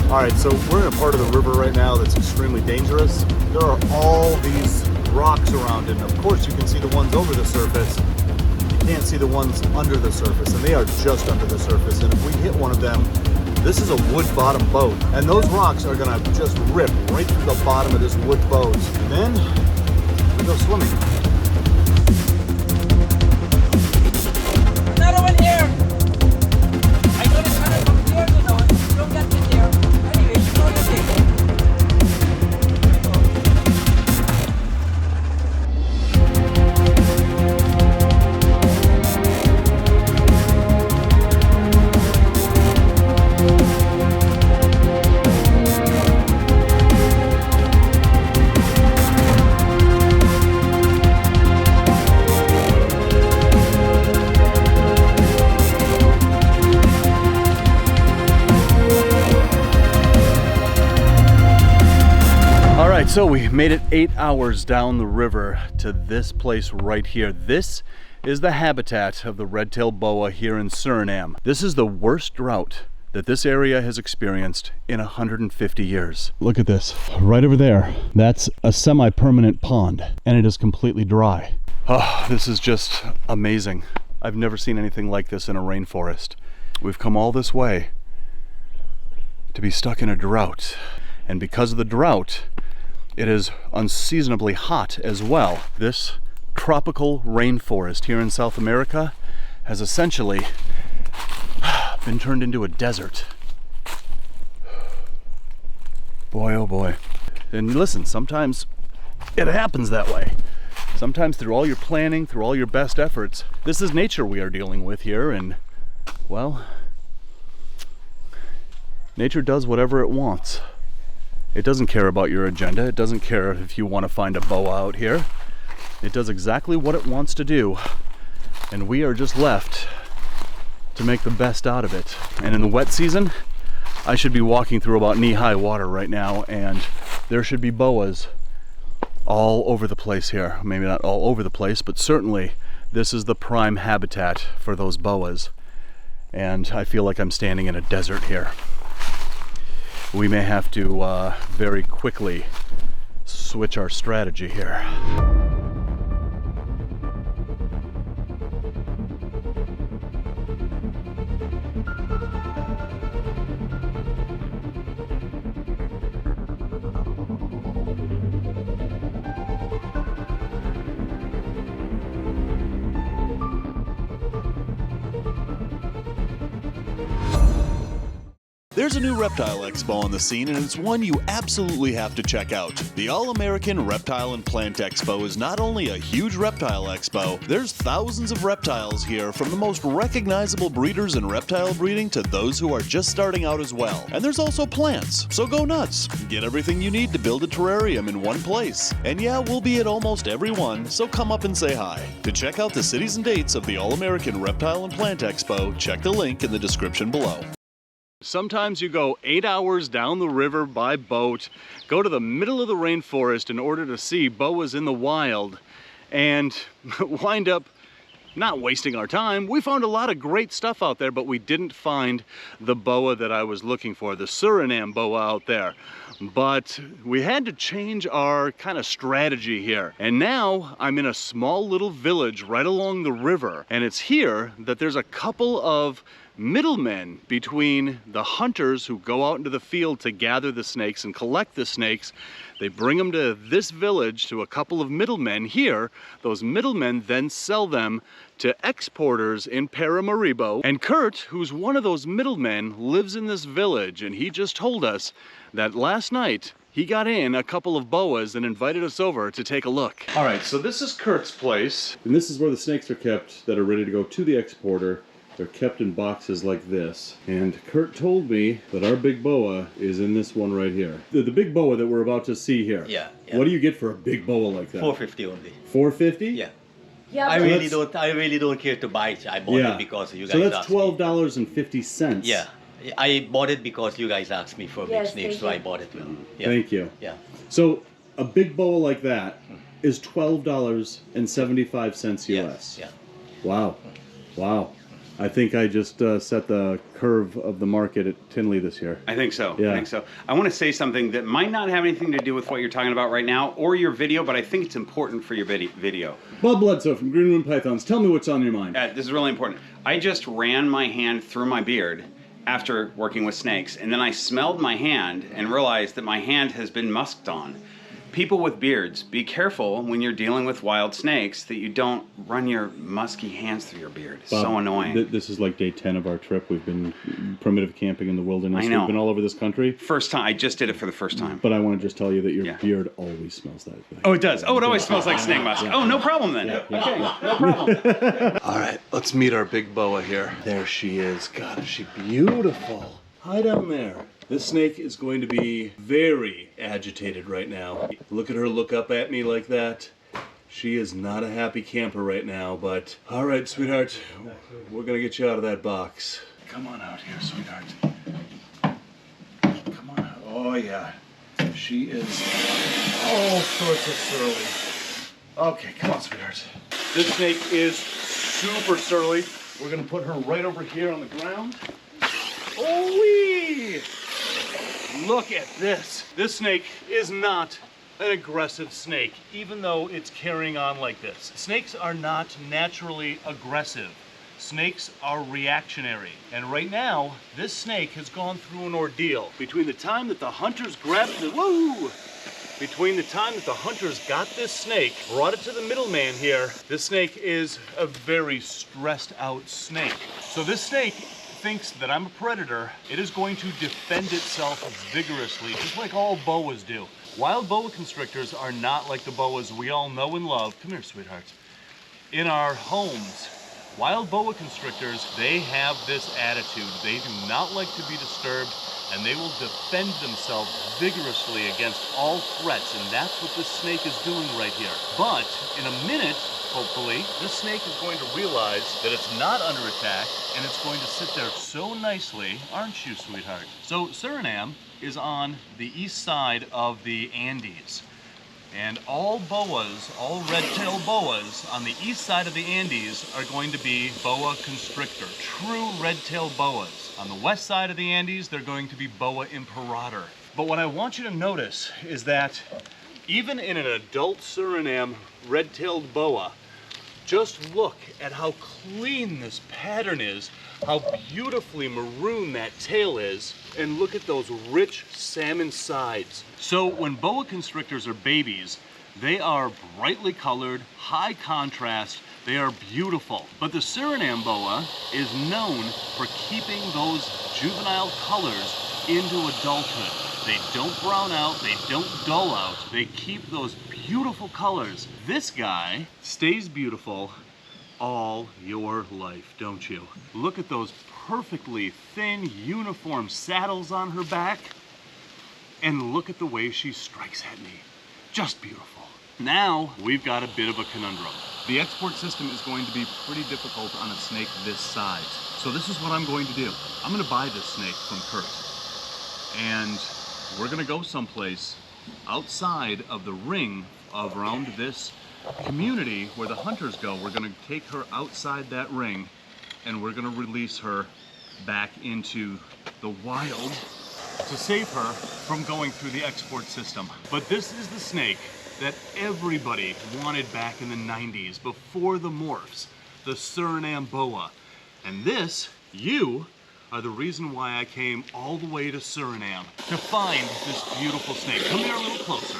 All right, so we're in a part of the river right now that's extremely dangerous. There are all these rocks around it, and of course you can see the ones over the surface. You can't see the ones under the surface, and they are just under the surface. And if we hit one of them, this is a wood bottom boat, and those rocks are gonna just rip right through the bottom of this wood boat. And then we go swimming. Another one here. I'm gonna turn it from here, you know, and don't get in there. Anyway, you know your thing. So we made it 8 hours down the river to this place right here. This is the habitat of the red-tailed boa here in Suriname. This is the worst drought that this area has experienced in 150 years. Look at this, right over there. That's a semi-permanent pond, and it is completely dry. Oh, this is just amazing. I've never seen anything like this in a rainforest. We've come all this way to be stuck in a drought. And because of the drought, it is unseasonably hot as well. This tropical rainforest here in South America has essentially been turned into a desert. Boy, oh boy. And listen, sometimes it happens that way. Sometimes through all your planning, through all your best efforts, this is nature we are dealing with here, and, well, nature does whatever it wants. It doesn't care about your agenda. It doesn't care if you want to find a boa out here. It does exactly what it wants to do. And we are just left to make the best out of it. And in the wet season, I should be walking through about knee-high water right now, and there should be boas all over the place here. Maybe not all over the place, but certainly This is the prime habitat for those boas, and I feel like I'm standing in a desert here. We may have to very quickly switch our strategy here. There's a new reptile expo on the scene, and it's one you absolutely have to check out. The All-American Reptile and Plant Expo is not only a huge reptile expo, there's thousands of reptiles here, from the most recognizable breeders in reptile breeding to those who are just starting out as well. And there's also plants, so go nuts. Get everything you need to build a terrarium in one place. And yeah, we'll be at almost every one, so come up and say hi. To check out the cities and dates of the All-American Reptile and Plant Expo, check the link in the description below. Sometimes you go 8 hours down the river by boat, go to the middle of the rainforest in order to see boas in the wild, and wind up not wasting our time. We found a lot of great stuff out there, but we didn't find the boa that I was looking for, the Suriname Boa out there. But we had to change our kind of strategy here. And now I'm in a small little village right along the river, and it's here that there's a couple of middlemen between the hunters who go out into the field to gather the snakes and collect the snakes. They bring them to this village to a couple of middlemen here. Those middlemen then sell them to exporters in Paramaribo. And Kurt, who's one of those middlemen, lives in this village, and he just told us that last night he got in a couple of boas and invited us over to take a look. All right, so this is Kurt's place. And this is where the snakes are kept that are ready to go to the exporter. They're kept in boxes like this. And Kurt told me that our big boa is in this one right here. The big boa that we're about to see here. Yeah. What do you get for a big boa like that? $450 only. $450? Yeah. Yeah, I really don't care to buy it. I bought it because you guys So that's asked me. $12.50. Yeah. I bought it because you guys asked me for Yes, big snakes, thank so I you. bought it. Yeah. Thank you. Yeah. So a big boa like that is $12.75 US. Yeah. Wow. Wow. I think I just set the curve of the market at Tinley this year. I think so. Yeah. I think so. I want to say something that might not have anything to do with what you're talking about right now or your video, but I think it's important for your video. Bob Bledsoe from Green Room Pythons. Tell me what's on your mind. This is really important. I just ran my hand through my beard after working with snakes, and then I smelled my hand and realized that my hand has been musked on. People with beards, be careful when you're dealing with wild snakes that you don't run your musky hands through your beard. It's Bob, so annoying. This is like day 10 of our trip. We've been primitive camping in the wilderness. I know. We've been all over this country. First time. I just did it for the first time. But I want to just tell you that your beard always smells that way. Oh, it does. Oh, it always smells like snake musk. Oh, no problem then. Okay, no problem. All right, let's meet our big boa here. There she is. God, is she beautiful. Hi down there. This snake is going to be very agitated right now. Look at her look up at me like that. She is not a happy camper right now, but all right, sweetheart, we're gonna get you out of that box. Come on out here, sweetheart. Come on out. Oh yeah, she is all sorts of surly. Okay, come on, sweetheart. This snake is super surly. We're gonna put her right over here on the ground. Oh-wee! Look at this. This snake is not an aggressive snake, even though it's carrying on like this. Snakes are not naturally aggressive. Snakes are reactionary. And right now, this snake has gone through an ordeal. Between the time that the hunters grabbed the, between the time that the hunters got this snake, brought it to the middleman here, this snake is a very stressed out snake. So this snake thinks that I'm a predator. It is going to defend itself vigorously, just like all boas do. Wild boa constrictors are not like the boas we all know and love. Come here, sweetheart. In our homes, wild boa constrictors, they have this attitude. They do not like to be disturbed, and they will defend themselves vigorously against all threats, and that's what this snake is doing right here. But in a minute, hopefully, this snake is going to realize that it's not under attack, and it's going to sit there so nicely, aren't you, sweetheart? So Suriname is on the east side of the Andes. And all boas, all red-tailed boas on the east side of the Andes are going to be boa constrictor, true red-tailed boas. On the west side of the Andes, they're going to be boa imperator. But what I want you to notice is that even in an adult Suriname red-tailed boa, just look at how clean this pattern is, how beautifully maroon that tail is, and look at those rich salmon sides. So when boa constrictors are babies, they are brightly colored, high contrast, they are beautiful. But the Suriname boa is known for keeping those juvenile colors into adulthood. They don't brown out, they don't dull out, they keep those beautiful colors. This guy stays beautiful all your life, don't you? Look at those perfectly thin, uniform saddles on her back, and look at the way she strikes at me. Just beautiful. Now, we've got a bit of a conundrum. The export system is going to be pretty difficult on a snake this size. So this is what I'm going to do. I'm gonna buy this snake from Kurt, and we're gonna go someplace outside of the ring around this community where the hunters go. We're gonna take her outside that ring, and we're gonna release her back into the wild to save her from going through the export system. But this is the snake that everybody wanted back in the 90s, before the morphs, the Suriname Boa. And this, you, are the reason why I came all the way to Suriname to find this beautiful snake. Come here a little closer.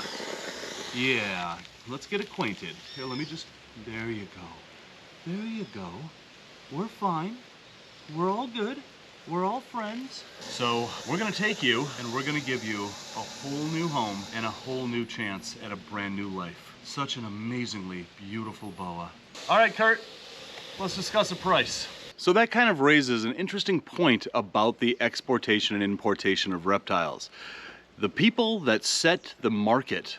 Yeah, let's get acquainted. Here, let me just, there you go. There you go. We're fine. We're all good. We're all friends. So we're gonna take you and we're gonna give you a whole new home and a whole new chance at a brand new life. Such an amazingly beautiful boa. All right, Kurt, let's discuss a price. So that kind of raises an interesting point about the exportation and importation of reptiles. The people that set the market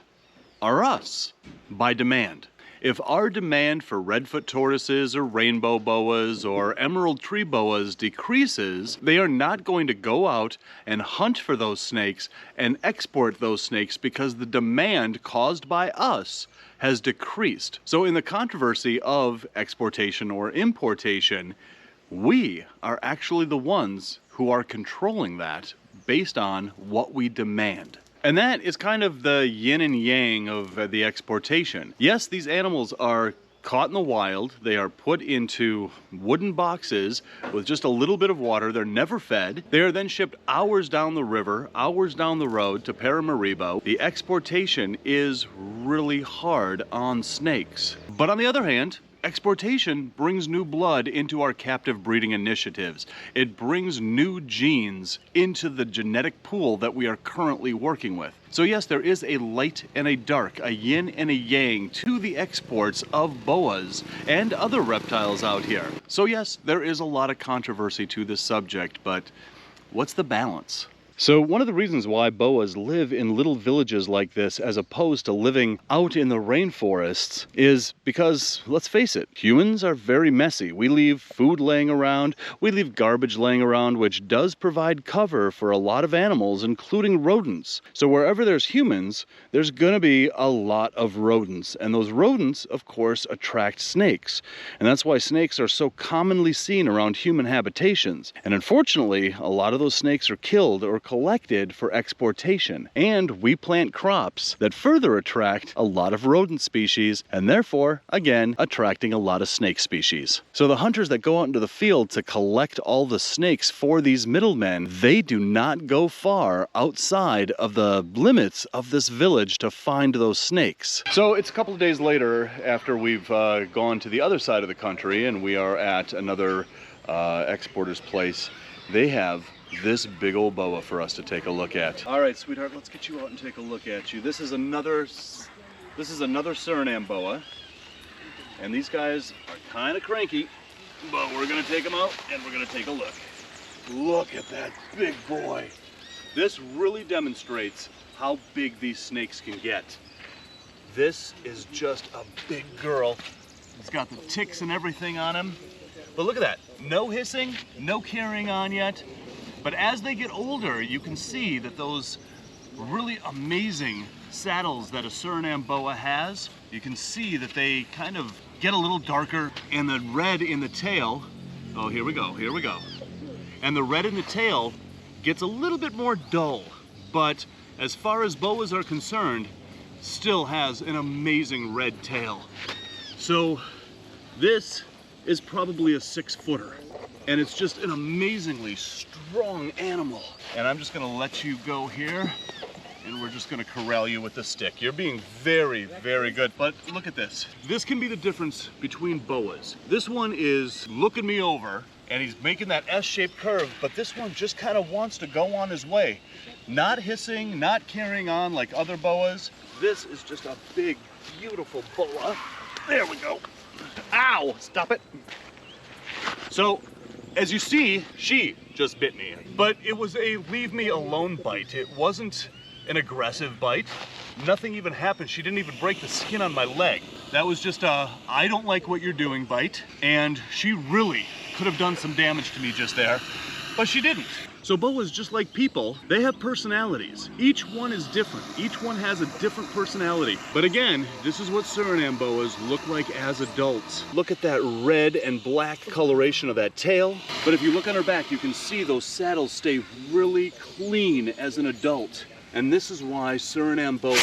are us, by demand. If our demand for redfoot tortoises or rainbow boas or emerald tree boas decreases, they are not going to go out and hunt for those snakes and export those snakes because the demand caused by us has decreased. So in the controversy of exportation or importation, we are actually the ones who are controlling that based on what we demand. And that is kind of the yin and yang of the exportation. Yes, these animals are caught in the wild. They are put into wooden boxes with just a little bit of water. They're never fed. They are then shipped hours down the river, hours down the road to Paramaribo. The exportation is really hard on snakes. But on the other hand, exportation brings new blood into our captive breeding initiatives. It brings new genes into the genetic pool that we are currently working with. So yes, there is a light and a dark, a yin and a yang to the exports of boas and other reptiles out here. So yes, there is a lot of controversy to this subject, but what's the balance? So one of the reasons why boas live in little villages like this as opposed to living out in the rainforests is because, let's face it, humans are very messy. We leave food laying around, we leave garbage laying around, which does provide cover for a lot of animals, including rodents. So wherever there's humans, there's gonna be a lot of rodents. And those rodents, of course, attract snakes. And that's why snakes are so commonly seen around human habitations. And unfortunately, a lot of those snakes are killed or collected for exportation, and we plant crops that further attract a lot of rodent species and therefore, again, attracting a lot of snake species. So the hunters that go out into the field to collect all the snakes for these middlemen, they do not go far outside of the limits of this village to find those snakes. So it's a couple of days later after we've gone to the other side of the country and we are at another exporter's place. They have this big old boa for us to take a look at. All right, sweetheart, let's get you out and take a look at you. This is another Suriname Boa, and these guys are kind of cranky, but we're gonna take them out and we're gonna take a look. Look at that big boy. This really demonstrates how big these snakes can get. This is just a big girl. It's got the ticks and everything on him. But look at that, no hissing, no carrying on yet. But as they get older, you can see that those really amazing saddles that a Suriname Boa has, you can see that they kind of get a little darker, and the red in the tail, oh, here we go, here we go. And the red in the tail gets a little bit more dull, but as far as boas are concerned, still has an amazing red tail. So this is probably a 6-footer, and it's just an amazingly strong animal. And I'm just gonna let you go here, and we're just gonna corral you with the stick. You're being very, very good, but look at this. This can be the difference between boas. This one is looking me over, and he's making that S-shaped curve, but this one just kind of wants to go on his way. Not hissing, not carrying on like other boas. This is just a big, beautiful boa. There we go. Ow, stop it. So, as you see, she just bit me, but it was a leave me alone bite. It wasn't an aggressive bite. Nothing even happened. She didn't even break the skin on my leg. That was just a, I don't like what you're doing bite. And she really could have done some damage to me just there, but she didn't. So boas, just like people, they have personalities. Each one is different. Each one has a different personality. But again, this is what Suriname boas look like as adults. Look at that red and black coloration of that tail. But if you look on her back, you can see those saddles stay really clean as an adult. And this is why Suriname boas,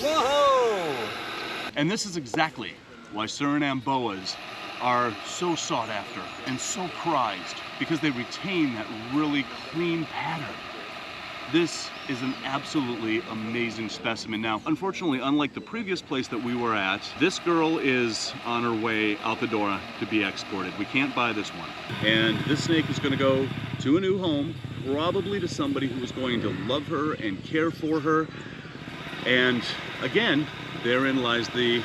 whoa! And this is exactly why Suriname boas are so sought after and so prized, because they retain that really clean pattern. This is an absolutely amazing specimen. Now, unfortunately, unlike the previous place that we were at, this girl is on her way out the door to be exported. We can't buy this one. And this snake is gonna go to a new home, probably to somebody who is going to love her and care for her. And again, therein lies the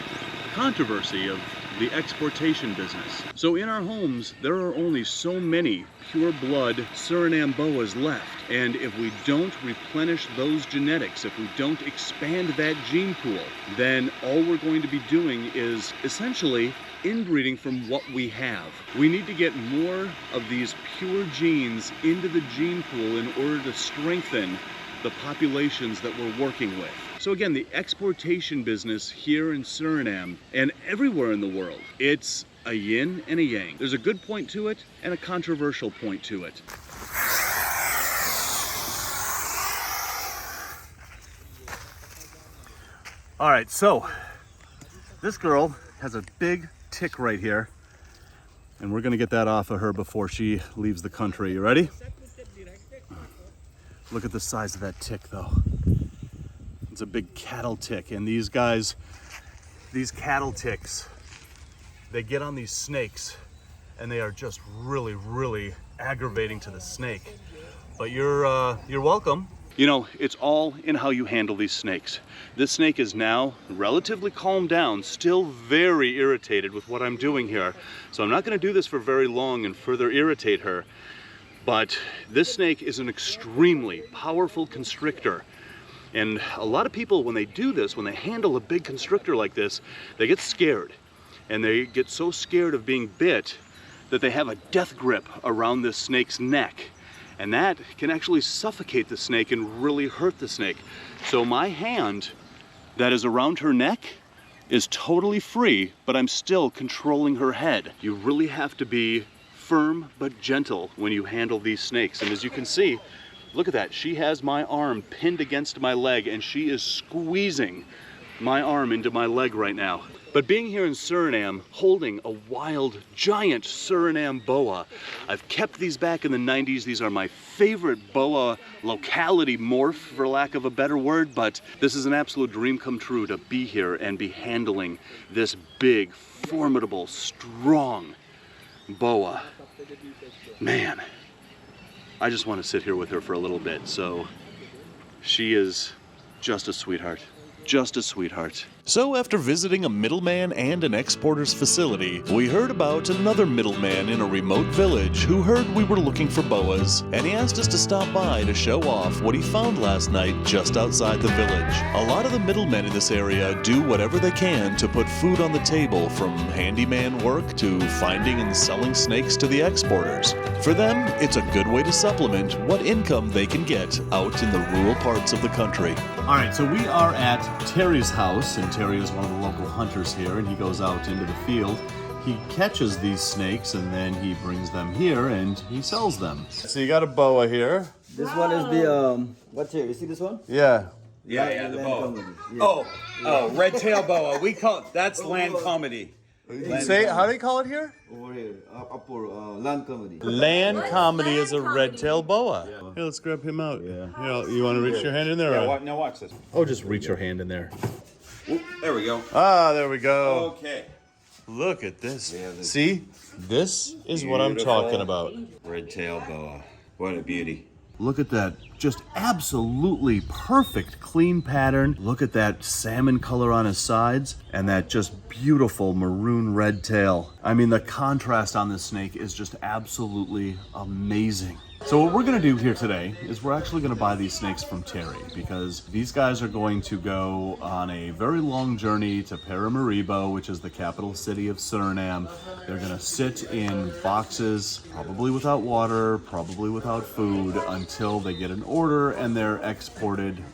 controversy of the exportation business. So in our homes, there are only so many pure blood Suriname boas left. And if we don't replenish those genetics, if we don't expand that gene pool, then all we're going to be doing is essentially inbreeding from what we have. We need to get more of these pure genes into the gene pool in order to strengthen the populations that we're working with. So again, the exportation business here in Suriname and everywhere in the world, it's a yin and a yang. There's a good point to it and a controversial point to it. All right, so this girl has a big tick right here, and we're gonna get that off of her before she leaves the country. You ready? Look at the size of that tick though. It's a big cattle tick, and these guys, these cattle ticks, they get on these snakes and they are just really, really aggravating to the snake. But you're welcome. You know, it's all in how you handle these snakes. This snake is now relatively calmed down, still very irritated with what I'm doing here. So I'm not gonna do this for very long and further irritate her. But this snake is an extremely powerful constrictor. And a lot of people, when they do this, when they handle a big constrictor like this, they get scared. And they get so scared of being bit that they have a death grip around this snake's neck. And that can actually suffocate the snake and really hurt the snake. So my hand that is around her neck is totally free, but I'm still controlling her head. You really have to be firm but gentle when you handle these snakes. And as you can see, look at that. She has my arm pinned against my leg, and she is squeezing my arm into my leg right now. But being here in Suriname, holding a wild, giant Suriname boa, I've kept these back in the 90s. These are my favorite boa locality morph, for lack of a better word, but this is an absolute dream come true to be here and be handling this big, formidable, strong boa. Man, I just want to sit here with her for a little bit. So she is just a sweetheart. Just a sweetheart. So after visiting a middleman and an exporter's facility, we heard about another middleman in a remote village who heard we were looking for boas, and he asked us to stop by to show off what he found last night just outside the village. A lot of the middlemen in this area do whatever they can to put food on the table, from handyman work to finding and selling snakes to the exporters. For them, it's a good way to supplement what income they can get out in the rural parts of the country. All right, so we are at Terry's house, and Terry is one of the local hunters here, and he goes out into the field. He catches these snakes, and then he brings them here, and he sells them. So you got a boa here. This one is the, what's here? You see this one? Yeah. Yeah, the boa. Oh, red tail boa. We call it, that's land comedy. Say, how do you call it here? Over here, land comedy. Land comedy is a red-tailed boa. Yeah. Here, let's grab him out. Yeah. You want to reach your hand in there? Yeah, now watch this. Oh, just reach your hand in there. Ooh, there we go. Ah, there we go. Okay. Look at this. Yeah, see? This is what I'm talking about. Red tail boa. What a beauty. Look at that, just absolutely perfect clean pattern. Look at that salmon color on his sides and that just beautiful maroon red tail. I mean, the contrast on this snake is just absolutely amazing. So what we're gonna do here today is we're actually gonna buy these snakes from Terry, because these guys are going to go on a very long journey to Paramaribo, which is the capital city of Suriname. They're gonna sit in boxes, probably without water, probably without food, until they get an order and they're exported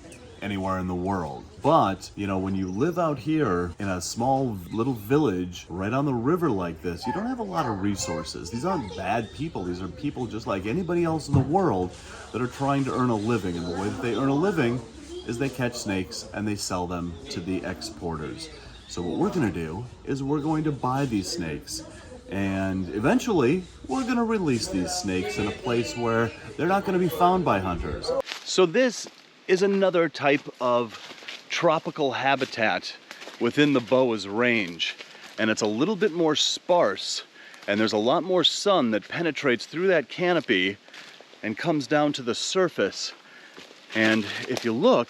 anywhere in the world. But, you know, when you live out here in a small little village right on the river like this, you don't have a lot of resources. These aren't bad people. These are people just like anybody else in the world that are trying to earn a living. And the way that they earn a living is they catch snakes and they sell them to the exporters. So what we're going to do is we're going to buy these snakes. And eventually, we're going to release these snakes in a place where they're not going to be found by hunters. So this is another type of tropical habitat within the boa's range, and it's a little bit more sparse, and there's a lot more sun that penetrates through that canopy and comes down to the surface. And if you look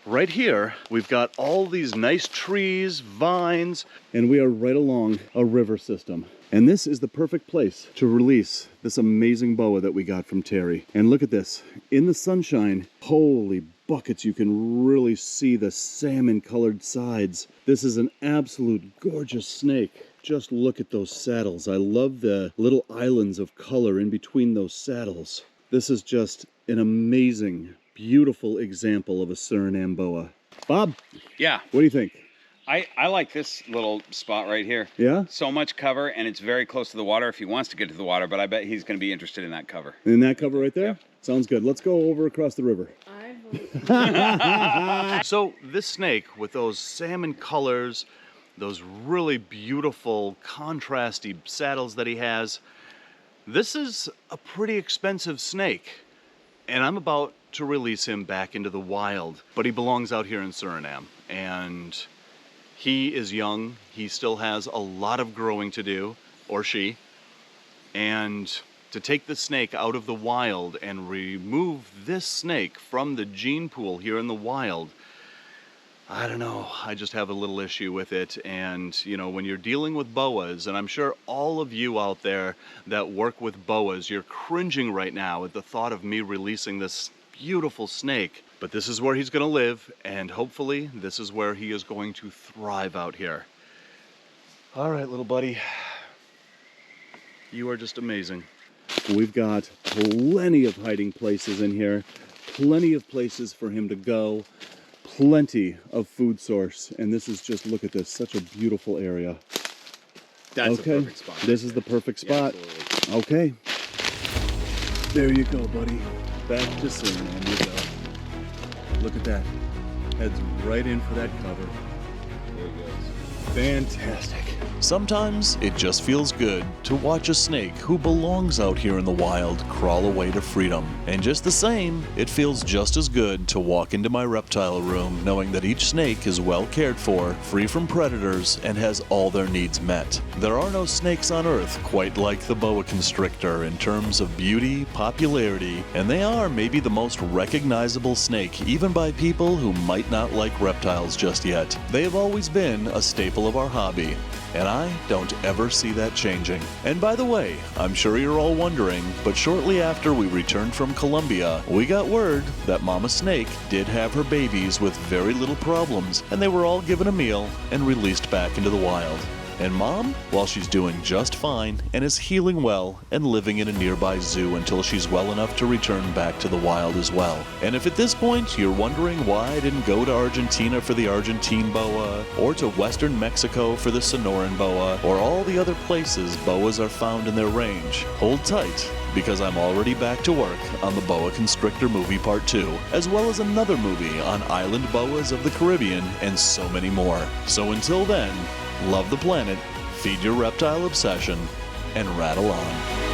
right here, we've got all these nice trees, vines, and we are right along a river system. And this is the perfect place to release this amazing boa that we got from Terry. And look at this, in the sunshine, holy buckets, you can really see the salmon colored sides. This is an absolute gorgeous snake. Just look at those saddles. I love the little islands of color in between those saddles. This is just an amazing, beautiful example of a Suriname boa. Bob? Yeah. What do you think? I like this little spot right here. Yeah? So much cover, and it's very close to the water if he wants to get to the water, but I bet he's going to be interested in that cover. In that cover right there? Yep. Sounds good. Let's go over across the river. So this snake with those salmon colors, those really beautiful contrasty saddles that he has, this is a pretty expensive snake. And I'm about to release him back into the wild, but he belongs out here in Suriname. And he is young, he still has a lot of growing to do, or she, and to take the snake out of the wild and remove this snake from the gene pool here in the wild, I don't know, I just have a little issue with it. And you know, when you're dealing with boas, and I'm sure all of you out there that work with boas, you're cringing right now at the thought of me releasing this beautiful snake. But this is where he's going to live, and hopefully this is where he is going to thrive out here. All right, little buddy. You are just amazing. We've got plenty of hiding places in here, plenty of places for him to go, plenty of food source, and this is just, look at this, such a beautiful area. That's okay. a perfect spot. This is the perfect spot. Yeah, okay. There you go, buddy. Back to Suriname you go. Look at that. Heads right in for that cover. There he goes. Fantastic. Sometimes it just feels good to watch a snake who belongs out here in the wild crawl away to freedom. And just the same, it feels just as good to walk into my reptile room knowing that each snake is well cared for, free from predators, and has all their needs met. There are no snakes on Earth quite like the boa constrictor in terms of beauty, popularity, and they are maybe the most recognizable snake even by people who might not like reptiles just yet. They have always been a staple of our hobby, and I don't ever see that changing. And by the way, I'm sure you're all wondering, but shortly after we returned from Colombia, we got word that Mama Snake did have her babies with very little problems, and they were all given a meal and released back into the wild. And Mom, well, she's doing just fine and is healing well and living in a nearby zoo until she's well enough to return back to the wild as well. And if at this point you're wondering why I didn't go to Argentina for the Argentine boa, or to western Mexico for the Sonoran boa, or all the other places boas are found in their range, hold tight, because I'm already back to work on the Boa Constrictor Movie Part 2, as well as another movie on island boas of the Caribbean and so many more. So until then, love the planet, feed your reptile obsession, and rattle on.